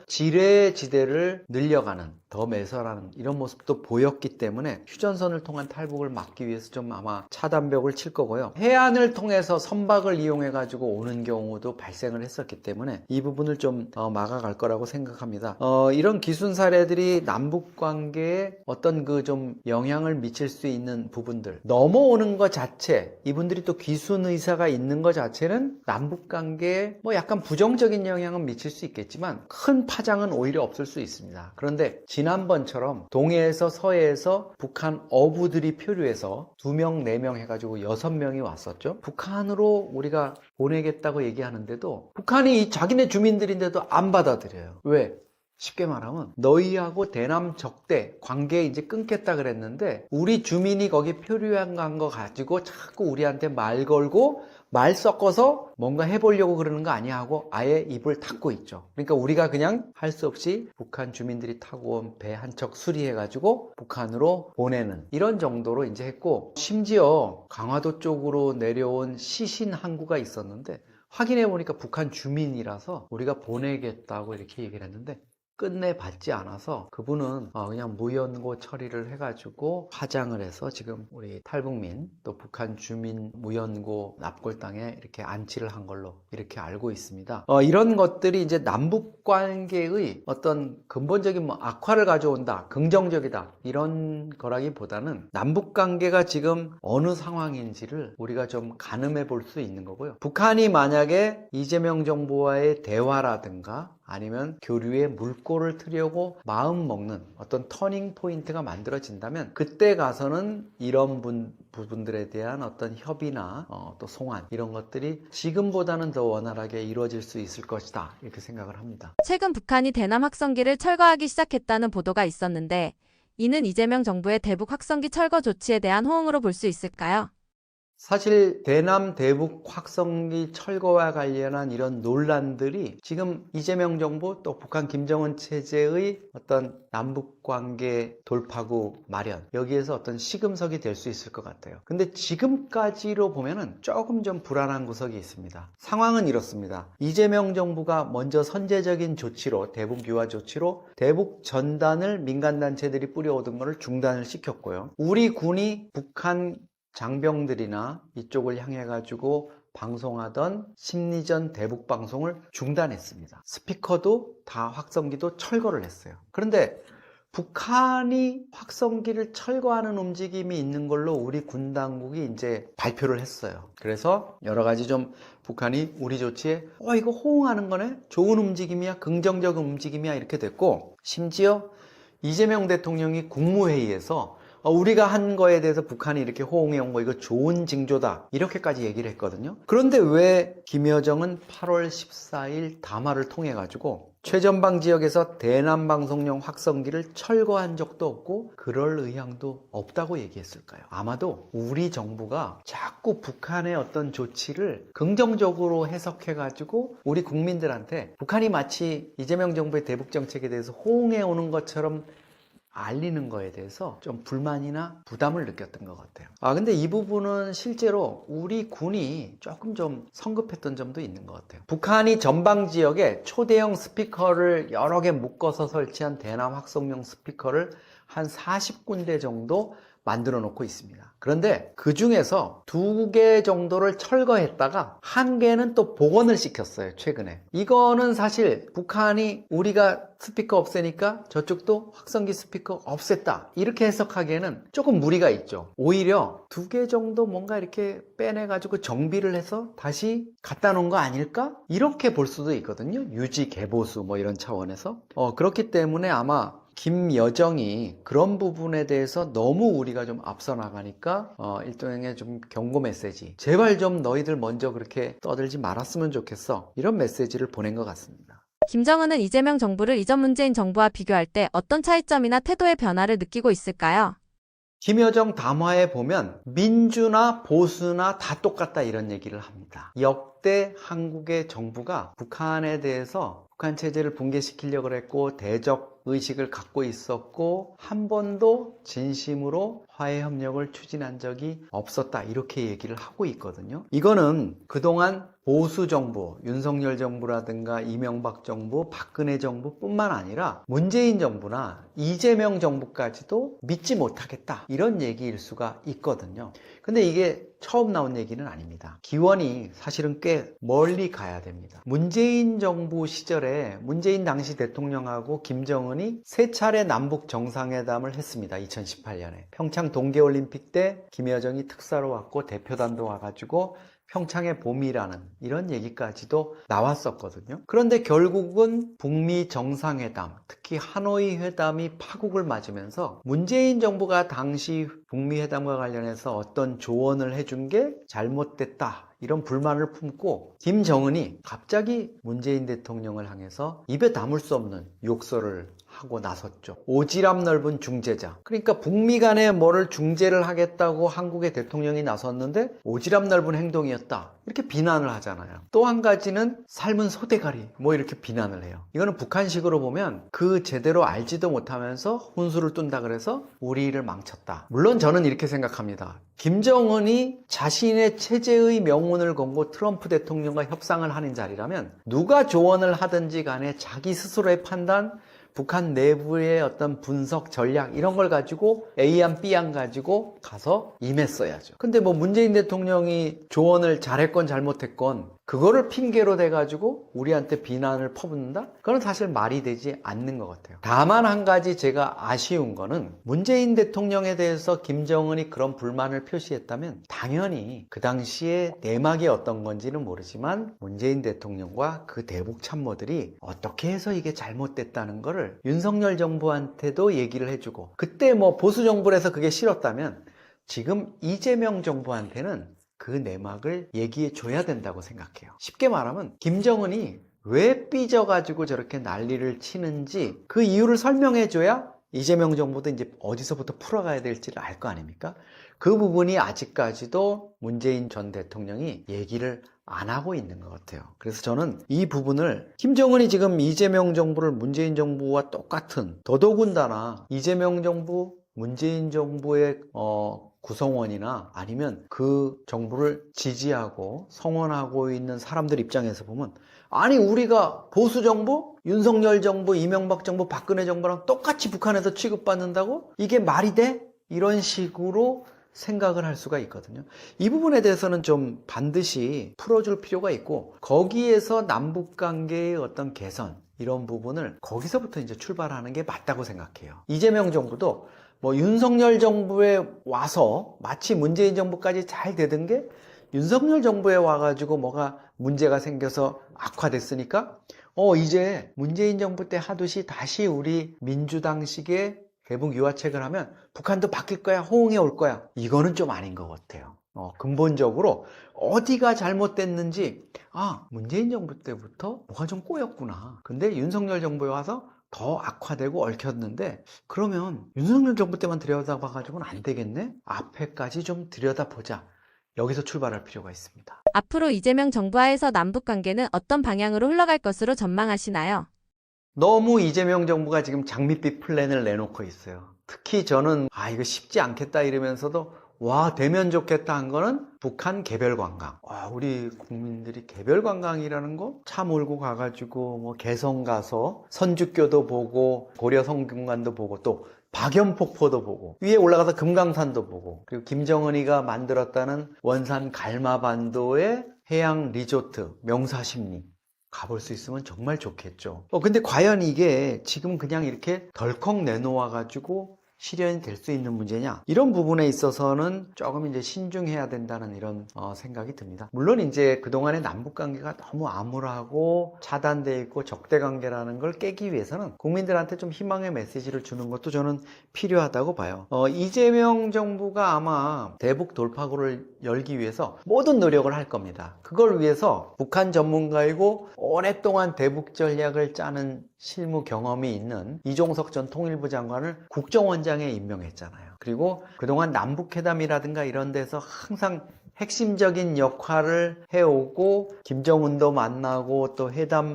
지뢰지대를 늘려가는 더 매설하는 이런 모습도 보였기 때문에 휴전선을 통한 탈북을 막기 위해서 좀 아마 차단벽을 칠 거고요. 해안을 통해서 선박을 이용해 가지고 오는 경우도 발생을 했었기 때문에 이 부분을 좀 막아갈 거라고 생각합니다. 이런 기순 사례들이 남북 관계에 어떤 그 좀 영향을 미칠 수 있는 부분들 넘어오는 것 자체 이분들이 또 귀순 의사가 있는 것 자체는 남북 관계에 뭐 약간 부정적인 영향은 미칠 수 있겠지만 큰 파장은 오히려 없을 수 있습니다. 그런데 지난번처럼 동해에서 서해에서 북한 어부들이 표류해서 2명, 4명 해가지고 6명이 왔었죠. 북한으로 우리가 보내겠다고 얘기하는데도 북한이 자기네 주민들인데도 안 받아들여요. 왜? 쉽게 말하면 너희하고 대남 적대 관계 이제 끊겠다 그랬는데 우리 주민이 거기 표류한 거 가지고 자꾸 우리한테 말 걸고 말 섞어서 뭔가 해보려고 그러는 거 아니야 하고 아예 입을 닫고 있죠. 그러니까 우리가 그냥 할 수 없이 북한 주민들이 타고 온 배 한 척 수리해가지고 북한으로 보내는 이런 정도로 이제 했고 심지어 강화도 쪽으로 내려온 시신 항구가 있었는데 확인해 보니까 북한 주민이라서 우리가 보내겠다고 이렇게 얘기를 했는데 끝내 받지 않아서 그분은 그냥 무연고 처리를 해가지고 화장을 해서 지금 우리 탈북민 또 북한 주민 무연고 납골당에 이렇게 안치를 한 걸로 이렇게 알고 있습니다. 이런 것들이 이제 남북 관계의 어떤 근본적인 뭐 악화를 가져온다, 긍정적이다 이런 거라기보다는 남북 관계가 지금 어느 상황인지를 우리가 좀 가늠해 볼 수 있는 거고요. 북한이 만약에 이재명 정부와의 대화라든가 아니면 교류에 물꼬를 트려고 마음 먹는 어떤 터닝 포인트가 만들어진다면 그때 가서는 이런 부분들에 대한 어떤 협의나 또 송환 이런 것들이 지금보다는 더 원활하게 이루어질 수 있을 것이다 이렇게 생각을 합니다. 최근 북한이 대남 확성기를 철거하기 시작했다는 보도가 있었는데 이는 이재명 정부의 대북 확성기 철거 조치에 대한 호응으로 볼 수 있을까요? 사실 대남 대북 확성기 철거와 관련한 이런 논란들이 지금 이재명 정부 또 북한 김정은 체제의 어떤 남북 관계 돌파구 마련, 여기에서 어떤 시금석이 될 수 있을 것 같아요. 근데 지금까지로 보면은 조금 좀 불안한 구석이 있습니다. 상황은 이렇습니다. 이재명 정부가 먼저 선제적인 조치로, 대북 유화 조치로 대북 전단을 민간단체들이 뿌려오던 것을 중단을 시켰고요. 우리 군이 북한 장병들이나 이쪽을 향해 가지고 방송하던 심리전 대북 방송을 중단했습니다. 스피커도 다 확성기도 철거를 했어요. 그런데 북한이 확성기를 철거하는 움직임이 있는 걸로 우리 군 당국이 이제 발표를 했어요. 그래서 여러 가지 좀 북한이 우리 조치에 이거 호응하는 거네? 좋은 움직임이야? 긍정적인 움직임이야? 이렇게 됐고, 심지어 이재명 대통령이 국무회의에서 우리가 한 거에 대해서 북한이 이렇게 호응해 온 거 이거 좋은 징조다 이렇게까지 얘기를 했거든요. 그런데 왜 김여정은 8월 14일 담화를 통해 가지고 최전방 지역에서 대남 방송용 확성기를 철거한 적도 없고 그럴 의향도 없다고 얘기했을까요? 아마도 우리 정부가 자꾸 북한의 어떤 조치를 긍정적으로 해석해 가지고 우리 국민들한테 북한이 마치 이재명 정부의 대북 정책에 대해서 호응해 오는 것처럼 알리는 거에 대해서 좀 불만이나 부담을 느꼈던 것 같아요. 근데 이 부분은 실제로 우리 군이 조금 좀 성급했던 점도 있는 것 같아요. 북한이 전방 지역에 초대형 스피커를 여러 개 묶어서 설치한 대남 확성용 스피커를 한 40군데 정도 만들어 놓고 있습니다. 그런데 그 중에서 2개 정도를 철거했다가 1개는 또 복원을 시켰어요, 최근에. 이거는 사실 북한이 우리가 스피커 없애니까 저쪽도 확성기 스피커 없앴다, 이렇게 해석하기에는 조금 무리가 있죠. 오히려 2개 정도 뭔가 이렇게 빼내가지고 정비를 해서 다시 갖다 놓은 거 아닐까? 이렇게 볼 수도 있거든요. 유지 개보수 뭐 이런 차원에서. 그렇기 때문에 아마 김여정이 그런 부분에 대해서 너무 우리가 좀 앞서 나가니까 일종의 좀 경고 메시지, 제발 좀 너희들 먼저 그렇게 떠들지 말았으면 좋겠어, 이런 메시지를 보낸 것 같습니다. 김정은은 이재명 정부를 이전 문재인 정부와 비교할 때 어떤 차이점이나 태도의 변화를 느끼고 있을까요? 김여정 담화에 보면 민주나 보수나 다 똑같다 이런 얘기를 합니다. 역대 한국의 정부가 북한에 대해서 북한 체제를 붕괴시키려고 했고 대적 의식을 갖고 있었고 한 번도 진심으로 화해협력을 추진한 적이 없었다, 이렇게 얘기를 하고 있거든요. 이거는 그동안 보수 정부, 윤석열 정부라든가 이명박 정부, 박근혜 정부뿐만 아니라 문재인 정부나 이재명 정부까지도 믿지 못하겠다, 이런 얘기일 수가 있거든요. 근데 이게 처음 나온 얘기는 아닙니다. 기원이 사실은 꽤 멀리 가야 됩니다. 문재인 정부 시절에 문재인 당시 대통령하고 김정은이 3차례 남북 정상회담을 했습니다. 2018년에. 평창 동계올림픽 때 김여정이 특사로 왔고 대표단도 와가지고 평창의 봄이라는 이런 얘기까지도 나왔었거든요. 그런데 결국은 북미 정상회담, 특히 하노이 회담이 파국을 맞으면서 문재인 정부가 당시 북미 회담과 관련해서 어떤 조언을 해준 게 잘못됐다, 이런 불만을 품고 김정은이 갑자기 문재인 대통령을 향해서 입에 담을 수 없는 욕설을 하고 나섰죠. 오지랖 넓은 중재자. 그러니까 북미 간에 뭐를 중재를 하겠다고 한국의 대통령이 나섰는데 오지랖 넓은 행동이었다, 이렇게 비난을 하잖아요. 또 한 가지는 삶은 소대가리, 뭐 이렇게 비난을 해요. 이거는 북한식으로 보면 그 제대로 알지도 못하면서 혼수를 뚠다 그래서 우리를 망쳤다. 물론 저는 이렇게 생각합니다. 김정은이 자신의 체제의 명운을 걸고 트럼프 대통령과 협상을 하는 자리라면 누가 조언을 하든지 간에 자기 스스로의 판단, 북한 내부의 어떤 분석 전략 이런 걸 가지고 A안 B안 가지고 가서 임했어야죠. 근데 뭐 문재인 대통령이 조언을 잘했건 잘못했건 그거를 핑계로 대가지고 우리한테 비난을 퍼붓는다? 그건 사실 말이 되지 않는 것 같아요. 다만 한 가지 제가 아쉬운 거는 문재인 대통령에 대해서 김정은이 그런 불만을 표시했다면 당연히 그 당시에 내막이 어떤 건지는 모르지만 문재인 대통령과 그 대북 참모들이 어떻게 해서 이게 잘못됐다는 거를 윤석열 정부한테도 얘기를 해주고, 그때 뭐 보수 정부에서 그게 싫었다면 지금 이재명 정부한테는 그 내막을 얘기해 줘야 된다고 생각해요. 쉽게 말하면 김정은이 왜 삐져가지고 저렇게 난리를 치는지 그 이유를 설명해 줘야 이재명 정부도 이제 어디서부터 풀어가야 될지를 알 거 아닙니까? 그 부분이 아직까지도 문재인 전 대통령이 얘기를 안 하고 있는 것 같아요. 그래서 저는 이 부분을 김정은이 지금 이재명 정부를 문재인 정부와 똑같은, 더더군다나 이재명 정부, 문재인 정부의 구성원이나 아니면 그 정부를 지지하고 성원하고 있는 사람들 입장에서 보면, 아니 우리가 보수 정부, 윤석열 정부, 이명박 정부, 박근혜 정부랑 똑같이 북한에서 취급받는다고? 이게 말이 돼? 이런 식으로 생각을 할 수가 있거든요. 이 부분에 대해서는 좀 반드시 풀어줄 필요가 있고, 거기에서 남북관계의 어떤 개선, 이런 부분을 거기서부터 이제 출발하는 게 맞다고 생각해요. 이재명 정부도 뭐 윤석열 정부에 와서 마치 문재인 정부까지 잘 되던 게 윤석열 정부에 와가지고 뭐가 문제가 생겨서 악화됐으니까 이제 문재인 정부 때 하듯이 다시 우리 민주당식의 대북 유화책을 하면 북한도 바뀔 거야, 호응해 올 거야. 이거는 좀 아닌 것 같아요. 근본적으로 어디가 잘못됐는지, 문재인 정부 때부터 뭐가 좀 꼬였구나. 근데 윤석열 정부에 와서 더 악화되고 얽혔는데, 그러면 윤석열 정부 때만 들여다봐가지고는 안 되겠네? 앞에까지 좀 들여다보자. 여기서 출발할 필요가 있습니다. 앞으로 이재명 정부하에서 남북관계는 어떤 방향으로 흘러갈 것으로 전망하시나요? 너무 이재명 정부가 지금 장밋빛 플랜을 내놓고 있어요. 특히 저는 이거 쉽지 않겠다 이러면서도 되면 좋겠다 한 거는 북한 개별 관광. 우리 국민들이 개별 관광이라는 거 차 몰고 가가지고 뭐 개성 가서 선주교도 보고 고려 성균관도 보고 또 박연폭포도 보고 위에 올라가서 금강산도 보고, 그리고 김정은이가 만들었다는 원산 갈마반도의 해양 리조트 명사십리 가볼 수 있으면 정말 좋겠죠. 근데 과연 이게 지금 그냥 이렇게 덜컥 내놓아가지고 실현이 될 수 있는 문제냐? 이런 부분에 있어서는 조금 이제 신중해야 된다는 이런 생각이 듭니다. 물론 이제 그동안의 남북 관계가 너무 암울하고 차단되어 있고 적대 관계라는 걸 깨기 위해서는 국민들한테 좀 희망의 메시지를 주는 것도 저는 필요하다고 봐요. 이재명 정부가 아마 대북 돌파구를 열기 위해서 모든 노력을 할 겁니다. 그걸 위해서 북한 전문가이고 오랫동안 대북 전략을 짜는 실무 경험이 있는 이종석 전 통일부 장관을 국정원장에 임명했잖아요. 그리고 그동안 남북회담이라든가 이런 데서 항상 핵심적인 역할을 해오고 김정은도 만나고 또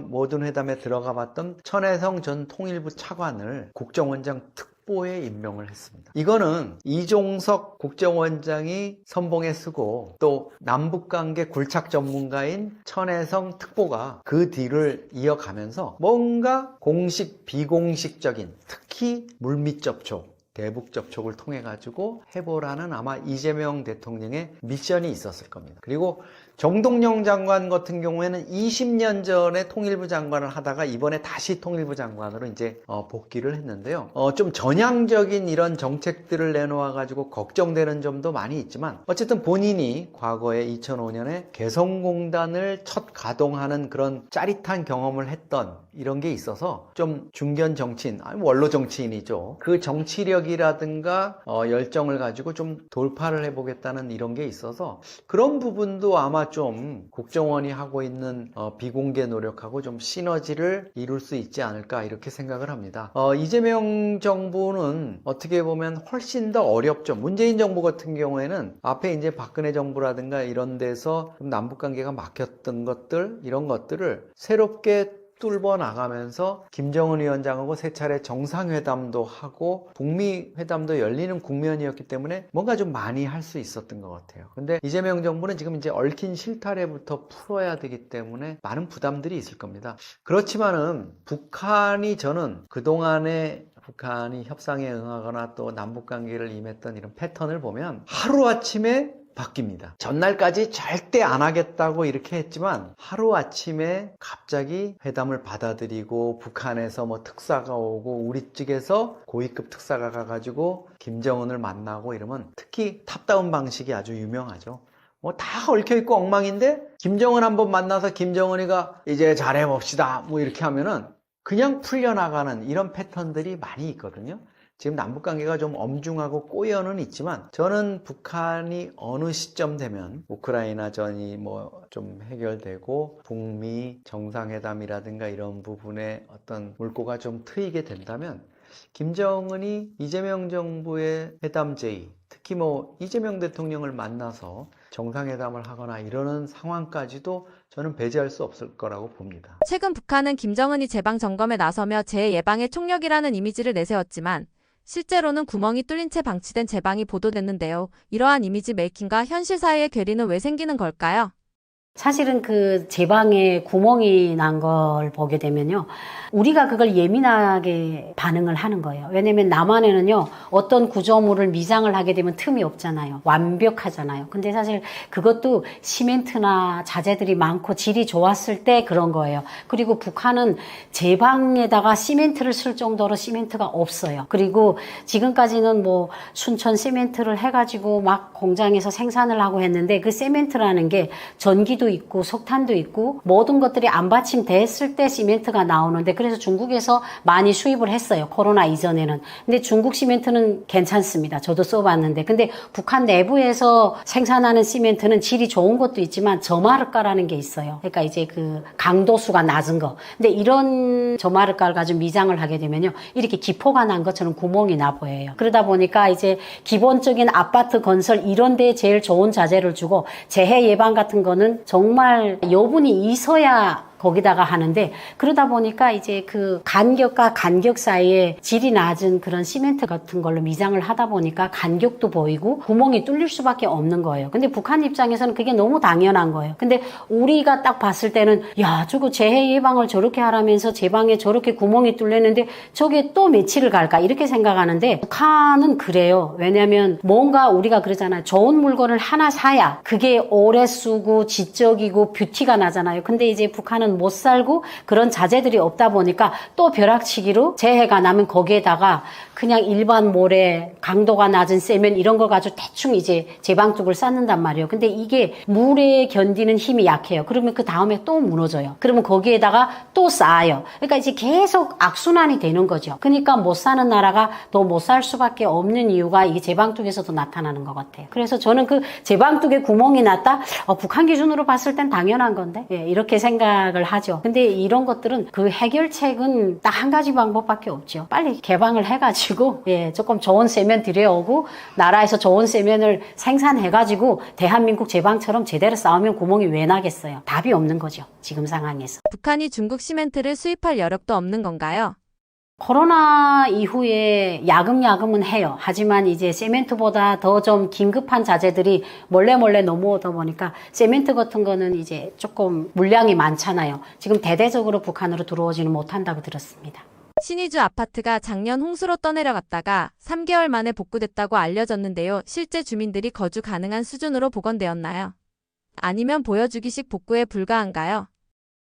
모든 회담에 들어가 봤던 천혜성 전 통일부 차관을 국정원장 특보에 임명을 했습니다. 이거는 이종석 국정원장이 선봉에 쓰고 또 남북관계 굴착 전문가인 천혜성 특보가 그 뒤를 이어가면서 뭔가 공식 비공식적인, 특히 물밑 접촉, 대북 접촉을 통해 가지고 해보라는 아마 이재명 대통령의 미션이 있었을 겁니다. 그리고 정동영 장관 같은 경우에는 20년 전에 통일부 장관을 하다가 이번에 다시 통일부 장관으로 이제 복귀를 했는데요. 좀 전향적인 이런 정책들을 내놓아 가지고 걱정되는 점도 많이 있지만, 어쨌든 본인이 과거에 2005년에 개성공단을 첫 가동하는 그런 짜릿한 경험을 했던 이런 게 있어서 좀 중견 정치인, 원로 정치인이죠. 그 정치력이라든가 열정을 가지고 좀 돌파를 해보겠다는 이런 게 있어서 그런 부분도 아마 좀 국정원이 하고 있는 비공개 노력하고 좀 시너지를 이룰 수 있지 않을까 이렇게 생각을 합니다. 이재명 정부는 어떻게 보면 훨씬 더 어렵죠. 문재인 정부 같은 경우에는 앞에 이제 박근혜 정부라든가 이런 데서 남북관계가 막혔던 것들, 이런 것들을 새롭게 뚫어 나가면서 김정은 위원장하고 세 차례 정상회담도 하고 북미 회담도 열리는 국면이었기 때문에 뭔가 좀 많이 할 수 있었던 것 같아요. 근데 이재명 정부는 지금 이제 얽힌 실타래부터 풀어야 되기 때문에 많은 부담들이 있을 겁니다. 그렇지만은 저는 그동안에 북한이 협상에 응하거나 또 남북관계를 임했던 이런 패턴을 보면 하루아침에 바뀝니다. 전날까지 절대 안 하겠다고 이렇게 했지만 하루아침에 갑자기 회담을 받아들이고 북한에서 뭐 특사가 오고 우리 측에서 고위급 특사가 가가지고 김정은을 만나고 이러면, 특히 탑다운 방식이 아주 유명하죠. 다 얽혀있고 엉망인데 김정은 한번 만나서 김정은이가 이제 잘해봅시다 뭐 이렇게 하면은 그냥 풀려나가는 이런 패턴들이 많이 있거든요. 지금 남북관계가 좀 엄중하고 꼬여는 있지만 저는 북한이 어느 시점 되면 우크라이나 전이 좀 해결되고 북미 정상회담이라든가 이런 부분에 어떤 물꼬가 좀 트이게 된다면 김정은이 이재명 정부의 회담 제의, 특히 이재명 대통령을 만나서 정상회담을 하거나 이러는 상황까지도 저는 배제할 수 없을 거라고 봅니다. 최근 북한은 김정은이 제방 점검에 나서며 재예방의 총력이라는 이미지를 내세웠지만 실제로는 구멍이 뚫린 채 방치된 제방이 보도됐는데요. 이러한 이미지 메이킹과 현실 사이의 괴리는 왜 생기는 걸까요? 사실은 그 제방에 구멍이 난 걸 보게 되면요. 우리가 그걸 예민하게 반응을 하는 거예요. 왜냐면 남한에는요. 어떤 구조물을 미장을 하게 되면 틈이 없잖아요. 완벽하잖아요. 근데 사실 그것도 시멘트나 자재들이 많고 질이 좋았을 때 그런 거예요. 그리고 북한은 제방에다가 시멘트를 쓸 정도로 시멘트가 없어요. 그리고 지금까지는 순천 시멘트를 해가지고 막 공장에서 생산을 하고 했는데 그 시멘트라는 게 전기도 있고 석탄도 있고 모든 것들이 안 받침됐을 때 시멘트가 나오는데 그래서 중국에서 많이 수입을 했어요. 코로나 이전에는. 근데 중국 시멘트는 괜찮습니다. 저도 써봤는데. 근데 북한 내부에서 생산하는 시멘트는 질이 좋은 것도 있지만 저마르가라는 게 있어요. 그러니까 이제 그 강도수가 낮은 거. 근데 이런 저마르가를 가지고 미장을 하게 되면요. 이렇게 기포가 난 것처럼 구멍이 나 보여요. 그러다 보니까 이제 기본적인 아파트 건설 이런 데에 제일 좋은 자재를 주고 재해 예방 같은 거는 정말 여분이 있어야 거기다가 하는데 그러다 보니까 이제 그 간격과 간격 사이에 질이 낮은 그런 시멘트 같은 걸로 미장을 하다 보니까 간격도 보이고 구멍이 뚫릴 수밖에 없는 거예요. 근데 북한 입장에서는 그게 너무 당연한 거예요. 근데 우리가 딱 봤을 때는 야 저거 재해 예방을 저렇게 하라면서 제방에 저렇게 구멍이 뚫렸는데 저게 또 며칠을 갈까 이렇게 생각하는데 북한은 그래요. 왜냐하면 뭔가 우리가 그러잖아요. 좋은 물건을 하나 사야 그게 오래 쓰고 지적이고 뷰티가 나잖아요. 근데 이제 북한은 못 살고 그런 자재들이 없다 보니까 또 벼락치기로 재해가 나면 거기에다가 그냥 일반 모래 강도가 낮은 세면 이런 거 가지고 대충 이제 제방뚝을 쌓는단 말이에요. 근데 이게 물에 견디는 힘이 약해요. 그러면 그 다음에 또 무너져요. 그러면 거기에다가 또 쌓아요. 그러니까 이제 계속 악순환이 되는 거죠. 그러니까 못 사는 나라가 더 못 살 수밖에 없는 이유가 이게 제방뚝에서도 나타나는 것 같아요. 그래서 저는 그 제방뚝에 구멍이 났다? 북한 기준으로 봤을 땐 당연한 건데 이렇게 생각을 하죠. 근데 이런 것들은 그 해결책은 딱 한 가지 방법밖에 없죠. 빨리 개방을 해가지고 조금 좋은 세면 들여오고 나라에서 좋은 세면을 생산해가지고 대한민국 제방처럼 제대로 싸우면 구멍이 왜 나겠어요. 답이 없는 거죠. 지금 상황에서. 북한이 중국 시멘트를 수입할 여력도 없는 건가요? 코로나 이후에 야금야금은 해요. 하지만 이제 세멘트보다 더 좀 긴급한 자재들이 몰래 넘어오다 보니까 세멘트 같은 거는 이제 조금 물량이 많잖아요. 지금 대대적으로 북한으로 들어오지는 못한다고 들었습니다. 신의주 아파트가 작년 홍수로 떠내려갔다가 3개월 만에 복구됐다고 알려졌는데요. 실제 주민들이 거주 가능한 수준으로 복원되었나요? 아니면 보여주기식 복구에 불과한가요?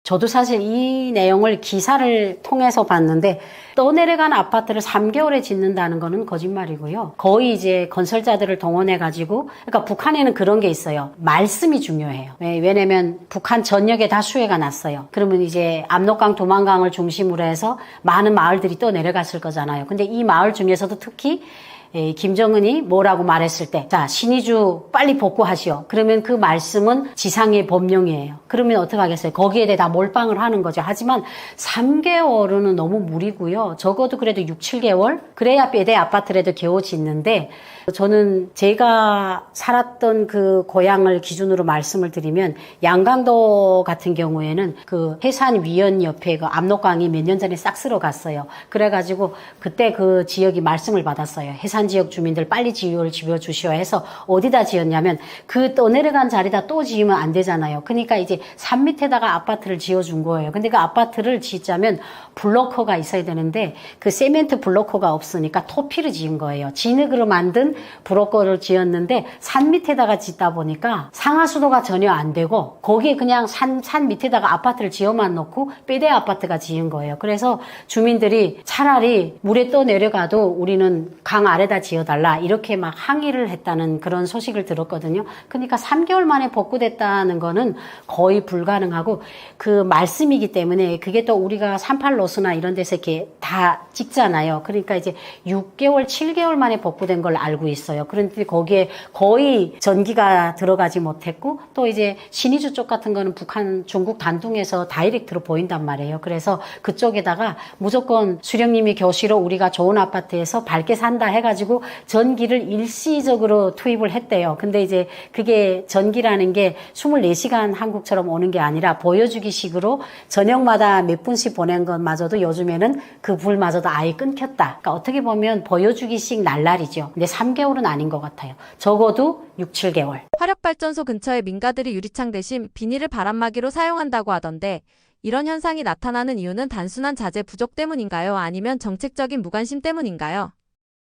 저도 사실 이 내용을 기사를 통해서 봤는데 떠내려간 아파트를 3개월에 짓는다는 거는 거짓말이고요. 거의 이제 건설자들을 동원해가지고 그러니까 북한에는 그런 게 있어요. 말씀이 중요해요. 왜냐면 북한 전역에 다 수해가 났어요. 그러면 이제 압록강, 두만강을 중심으로 해서 많은 마을들이 떠내려갔을 거잖아요. 근데 이 마을 중에서도 특히 김정은이 뭐라고 말했을 때, 자, 신의주 빨리 복구하시오. 그러면 그 말씀은 지상의 법령이에요. 그러면 어떡하겠어요? 거기에 대해 다 몰빵을 하는 거죠. 하지만 3개월은 너무 무리고요. 적어도 그래도 6, 7개월? 그래야 뼈대 아파트라도 겨우 짓는데, 저는 제가 살았던 그 고향을 기준으로 말씀을 드리면 양강도 같은 경우에는 그 해산위원 옆에 그 압록강이 몇 년 전에 싹 쓸어갔어요. 그래가지고 그때 그 지역이 말씀을 받았어요. 해산 지역 주민들 빨리 지역을 지어주시오 해서 어디다 지었냐면 그 떠내려간 자리다 또 지으면 안 되잖아요. 그러니까 이제 산 밑에다가 아파트를 지어준 거예요. 근데 그 아파트를 짓자면 블로커가 있어야 되는데 그 세멘트 블로커가 없으니까 토피를 지은 거예요. 진흙으로 만든 브로커를 지었는데 산 밑에다가 짓다 보니까 상하수도가 전혀 안 되고 거기에 그냥 산 밑에다가 아파트를 지어만 놓고 뼈대 아파트가 지은 거예요. 그래서 주민들이 차라리 물에 떠내려가도 우리는 강 아래다 지어달라 이렇게 막 항의를 했다는 그런 소식을 들었거든요. 그러니까 3개월 만에 복구됐다는 거는 거의 불가능하고 그 말씀이기 때문에 그게 또 우리가 38로스나 이런 데서 이렇게 다 찍잖아요. 그러니까 이제 6개월, 7개월 만에 복구된 걸 알고 있어요. 그런데 거기에 거의 전기가 들어가지 못했고 또 이제 신의주 쪽 같은 거는 북한, 중국 단둥에서 다이렉트로 보인단 말이에요. 그래서 그쪽에다가 무조건 수령님이 교시로 우리가 좋은 아파트에서 밝게 산다 해가지고 전기를 일시적으로 투입을 했대요. 근데 이제 그게 전기라는 게 24시간 한국처럼 오는 게 아니라 보여주기 식으로 저녁마다 몇 분씩 보낸 것마저도 요즘에는 그 불마저도 아예 끊겼다. 그러니까 어떻게 보면 보여주기식 날라리죠. 근데 3개월은 아닌 것 같아요. 적어도 6, 7개월. 화력발전소 근처에 민가들이 유리창 대신 비닐을 바람막이로 사용한다고 하던데 이런 현상이 나타나는 이유는 단순한 자재 부족 때문인가요? 아니면 정책적인 무관심 때문인가요?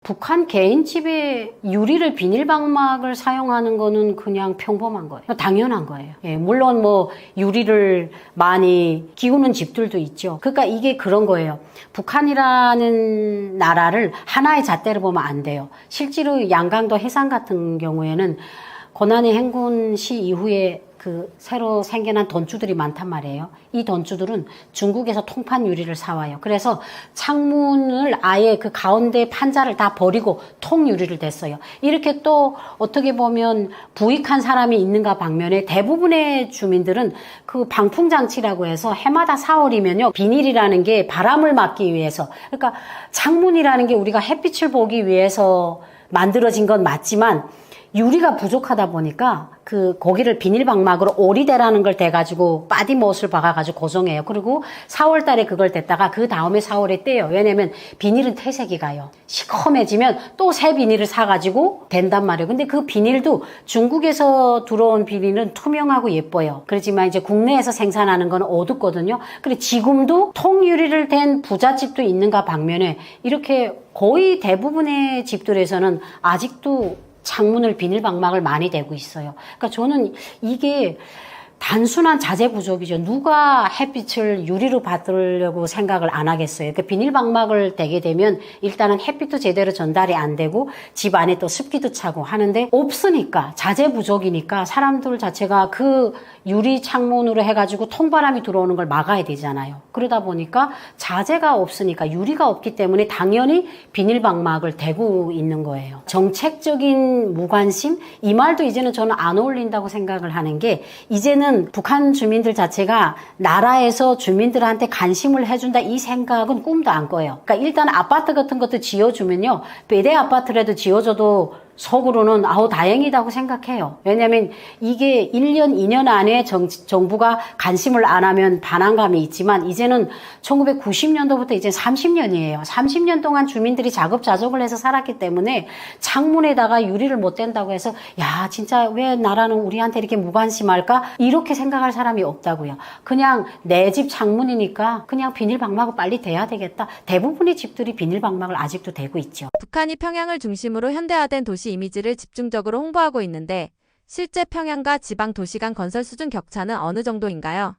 북한 개인 집에 유리를 비닐방막을 사용하는 거는 그냥 평범한 거예요. 당연한 거예요. 예, 물론 뭐 유리를 많이 기우는 집들도 있죠. 그러니까 이게 그런 거예요. 북한이라는 나라를 하나의 잣대로 보면 안 돼요. 실제로 양강도 해상 같은 경우에는 고난의 행군 시 이후에 그 새로 생겨난 돈주들이 많단 말이에요. 이 돈주들은 중국에서 통판 유리를 사와요. 그래서 창문을 아예 그 가운데 판자를 다 버리고 통 유리를 댔어요. 이렇게 또 어떻게 보면 부익한 사람이 있는가 방면에 대부분의 주민들은 그 방풍장치라고 해서 해마다 4월이면요. 비닐이라는 게 바람을 막기 위해서, 그러니까 창문이라는 게 우리가 햇빛을 보기 위해서 만들어진 건 맞지만 유리가 부족하다 보니까 그 거기를 비닐방막으로 오리대라는 걸 대가지고 빠디못을 박아가지고 고정해요. 그리고 4월 달에 그걸 댔다가 그 다음에 4월에 떼요. 왜냐면 비닐은 퇴색이 가요. 시커매지면 또 새 비닐을 사가지고 댄단 말이에요. 근데 그 비닐도 중국에서 들어온 비닐은 투명하고 예뻐요. 그렇지만 이제 국내에서 생산하는 건 어둡거든요. 그리고 지금도 통유리를 댄 부잣집도 있는가 방면에 이렇게 거의 대부분의 집들에서는 아직도 창문을 비닐방막을 많이 대고 있어요. 그러니까 저는 이게 단순한 자재 부족이죠. 누가 햇빛을 유리로 받으려고 생각을 안 하겠어요. 그러니까 비닐방막을 대게 되면 일단은 햇빛도 제대로 전달이 안 되고 집 안에 또 습기도 차고 하는데 없으니까 자재 부족이니까 사람들 자체가 그 유리 창문으로 해가지고 통바람이 들어오는 걸 막아야 되잖아요. 그러다 보니까 자재가 없으니까 유리가 없기 때문에 당연히 비닐방막을 대고 있는 거예요. 정책적인 무관심? 이 말도 이제는 저는 안 어울린다고 생각을 하는 게 이제는 북한 주민들 자체가 나라에서 주민들한테 관심을 해준다 이 생각은 꿈도 안 꿔요. 그러니까 일단 아파트 같은 것도 지어주면요. 배대 아파트라도 지어줘도 속으로는 아우 다행이다고 생각해요. 왜냐하면 이게 1년, 2년 안에 정부가 관심을 안 하면 반항감이 있지만 이제는 1990년도부터 이제 30년이에요. 30년 동안 주민들이 자급자족을 해서 살았기 때문에 창문에다가 유리를 못 댄다고 해서 야 진짜 왜 나라는 우리한테 이렇게 무관심할까? 이렇게 생각할 사람이 없다고요. 그냥 내 집 창문이니까 그냥 비닐방막을 빨리 대야 되겠다. 대부분의 집들이 비닐방막을 아직도 대고 있죠. 북한이 평양을 중심으로 현대화된 도시 이미지를 집중적으로 홍보하고 있는데 실제 평양과 지방 도시 간 건설 수준 격차는 어느 정도인가요?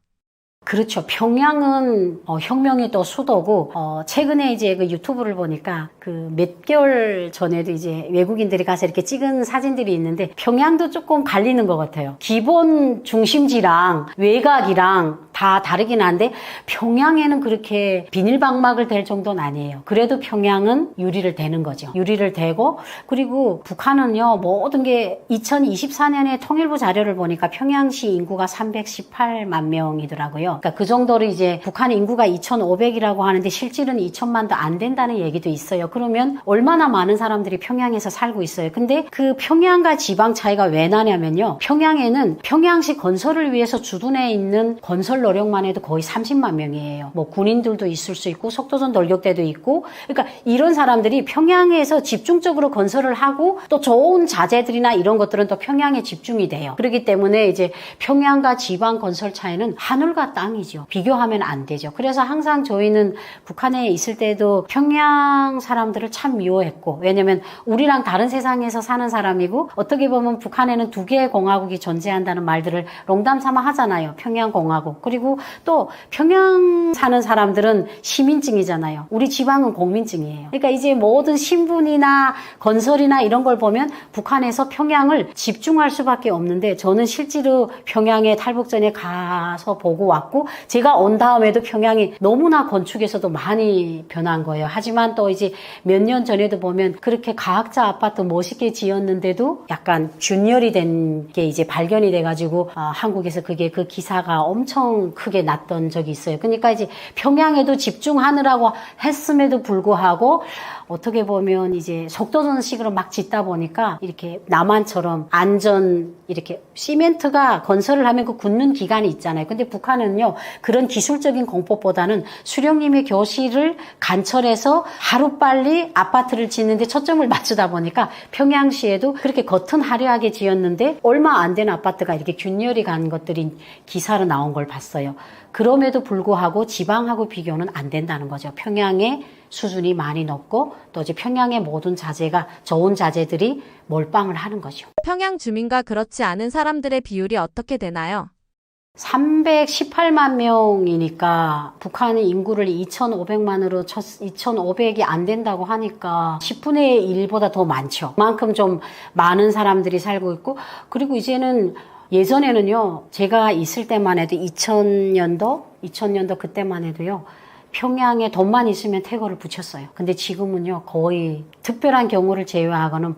그렇죠. 평양은 혁명의 또 수도고 최근에 이제 그 유튜브를 보니까 그 몇 개월 전에도 이제 외국인들이 가서 이렇게 찍은 사진들이 있는데 평양도 조금 갈리는 것 같아요. 기본 중심지랑 외곽이랑 다 다르긴 한데 평양에는 그렇게 비닐방막을 댈 정도는 아니에요. 그래도 평양은 유리를 대는 거죠. 유리를 대고 그리고 북한은요 모든 게 2024년에 통일부 자료를 보니까 평양시 인구가 318만 명이더라고요. 그러니까 그 정도로 이제 북한 인구가 2,500이라고 하는데 실질은 2,000만도 안 된다는 얘기도 있어요. 그러면 얼마나 많은 사람들이 평양에서 살고 있어요. 근데 그 평양과 지방 차이가 왜 나냐면요. 평양에는 평양시 건설을 위해서 주둔해 있는 건설 노력만 해도 거의 30만 명이에요. 뭐 군인들도 있을 수 있고 속도전 돌격대도 있고 그러니까 이런 사람들이 평양에서 집중적으로 건설을 하고 또 좋은 자재들이나 이런 것들은 또 평양에 집중이 돼요. 그렇기 때문에 이제 평양과 지방 건설 차이는 하늘과 땅이죠. 비교하면 안 되죠. 그래서 항상 저희는 북한에 있을 때도 평양 사람들을 참 미워했고 왜냐면 우리랑 다른 세상에서 사는 사람이고 어떻게 보면 북한에는 두 개의 공화국이 존재한다는 말들을 농담 삼아 하잖아요. 평양공화국. 그리고 그리고 또 평양 사는 사람들은 시민증이잖아요. 우리 지방은 공민증이에요. 그러니까 이제 모든 신분이나 건설이나 이런 걸 보면 북한에서 평양을 집중할 수밖에 없는데 저는 실제로 평양에 탈북 전에 가서 보고 왔고 제가 온 다음에도 평양이 너무나 건축에서도 많이 변한 거예요. 하지만 또 이제 몇 년 전에도 보면 그렇게 가학자 아파트 멋있게 지었는데도 약간 균열이 된 게 이제 발견이 돼가지고 한국에서 그게 그 기사가 엄청 크게 났던 적이 있어요. 그러니까 이제 평양에도 집중하느라고 했음에도 불구하고 어떻게 보면 이제 속도전식으로 막 짓다 보니까 이렇게 남한처럼 안전 이렇게 시멘트가 건설을 하면 그 굳는 기간이 있잖아요. 근데 북한은요 그런 기술적인 공법보다는 수령님의 교실을 간철해서 하루빨리 아파트를 짓는데 초점을 맞추다 보니까 평양시에도 그렇게 겉은 화려하게 지었는데 얼마 안 된 아파트가 이렇게 균열이 간 것들이 기사로 나온 걸 봤어요. 그럼에도 불구하고 지방하고 비교는 안 된다는 거죠. 평양의 수준이 많이 높고 또 이제 평양의 모든 자재가 좋은 자재들이 몰빵을 하는 거죠. 평양 주민과 그렇지 않은 사람들의 비율이 어떻게 되나요? 318만 명이니까 북한이 인구를 2,500만으로 2,500이 안 된다고 하니까 10분의 1보다 더 많죠. 그만큼 좀 많은 사람들이 살고 있고 그리고 이제는 예전에는요 제가 있을 때만 해도 2000년도 그때만 해도요 평양에 돈만 있으면 태거를 붙였어요. 근데 지금은요 거의 특별한 경우를 제외하고는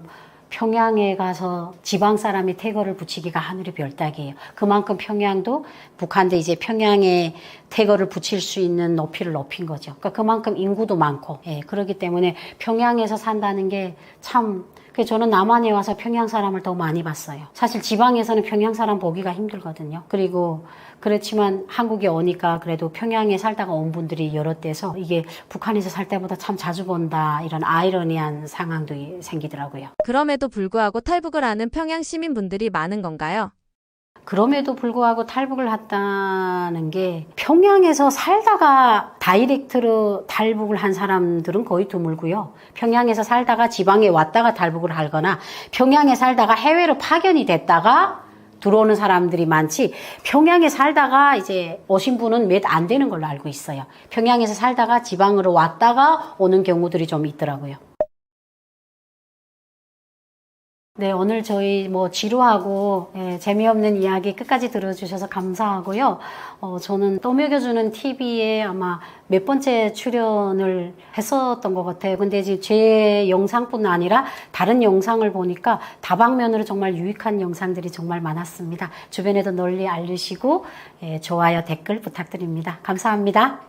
평양에 가서 지방 사람이 태거를 붙이기가 하늘의 별 따기예요. 그만큼 평양도 북한도 이제 평양에 태거를 붙일 수 있는 높이를 높인 거죠. 그러니까 그만큼 인구도 많고, 예, 그렇기 때문에 평양에서 산다는 게 참. 저는 남한에 와서 평양 사람을 더 많이 봤어요. 사실 지방에서는 평양 사람 보기가 힘들거든요. 그리고 그렇지만 한국에 오니까 그래도 평양에 살다가 온 분들이 여럿 돼서 이게 북한에서 살 때보다 참 자주 본다 이런 아이러니한 상황도 생기더라고요. 그럼에도 불구하고 탈북을 하는 평양 시민분들이 많은 건가요? 그럼에도 불구하고 탈북을 했다는 게 평양에서 살다가 다이렉트로 탈북을 한 사람들은 거의 드물고요. 평양에서 살다가 지방에 왔다가 탈북을 하거나 평양에 살다가 해외로 파견이 됐다가 들어오는 사람들이 많지 평양에 살다가 이제 오신 분은 몇 안 되는 걸로 알고 있어요. 평양에서 살다가 지방으로 왔다가 오는 경우들이 좀 있더라고요. 네, 오늘 저희 지루하고 재미없는 이야기 끝까지 들어주셔서 감사하고요. 저는 또 먹여주는 TV에 아마 몇 번째 출연을 했었던 것 같아요. 근데 이제 제 영상뿐 아니라 다른 영상을 보니까 다방면으로 정말 유익한 영상들이 정말 많았습니다. 주변에도 널리 알리시고 좋아요, 댓글 부탁드립니다. 감사합니다.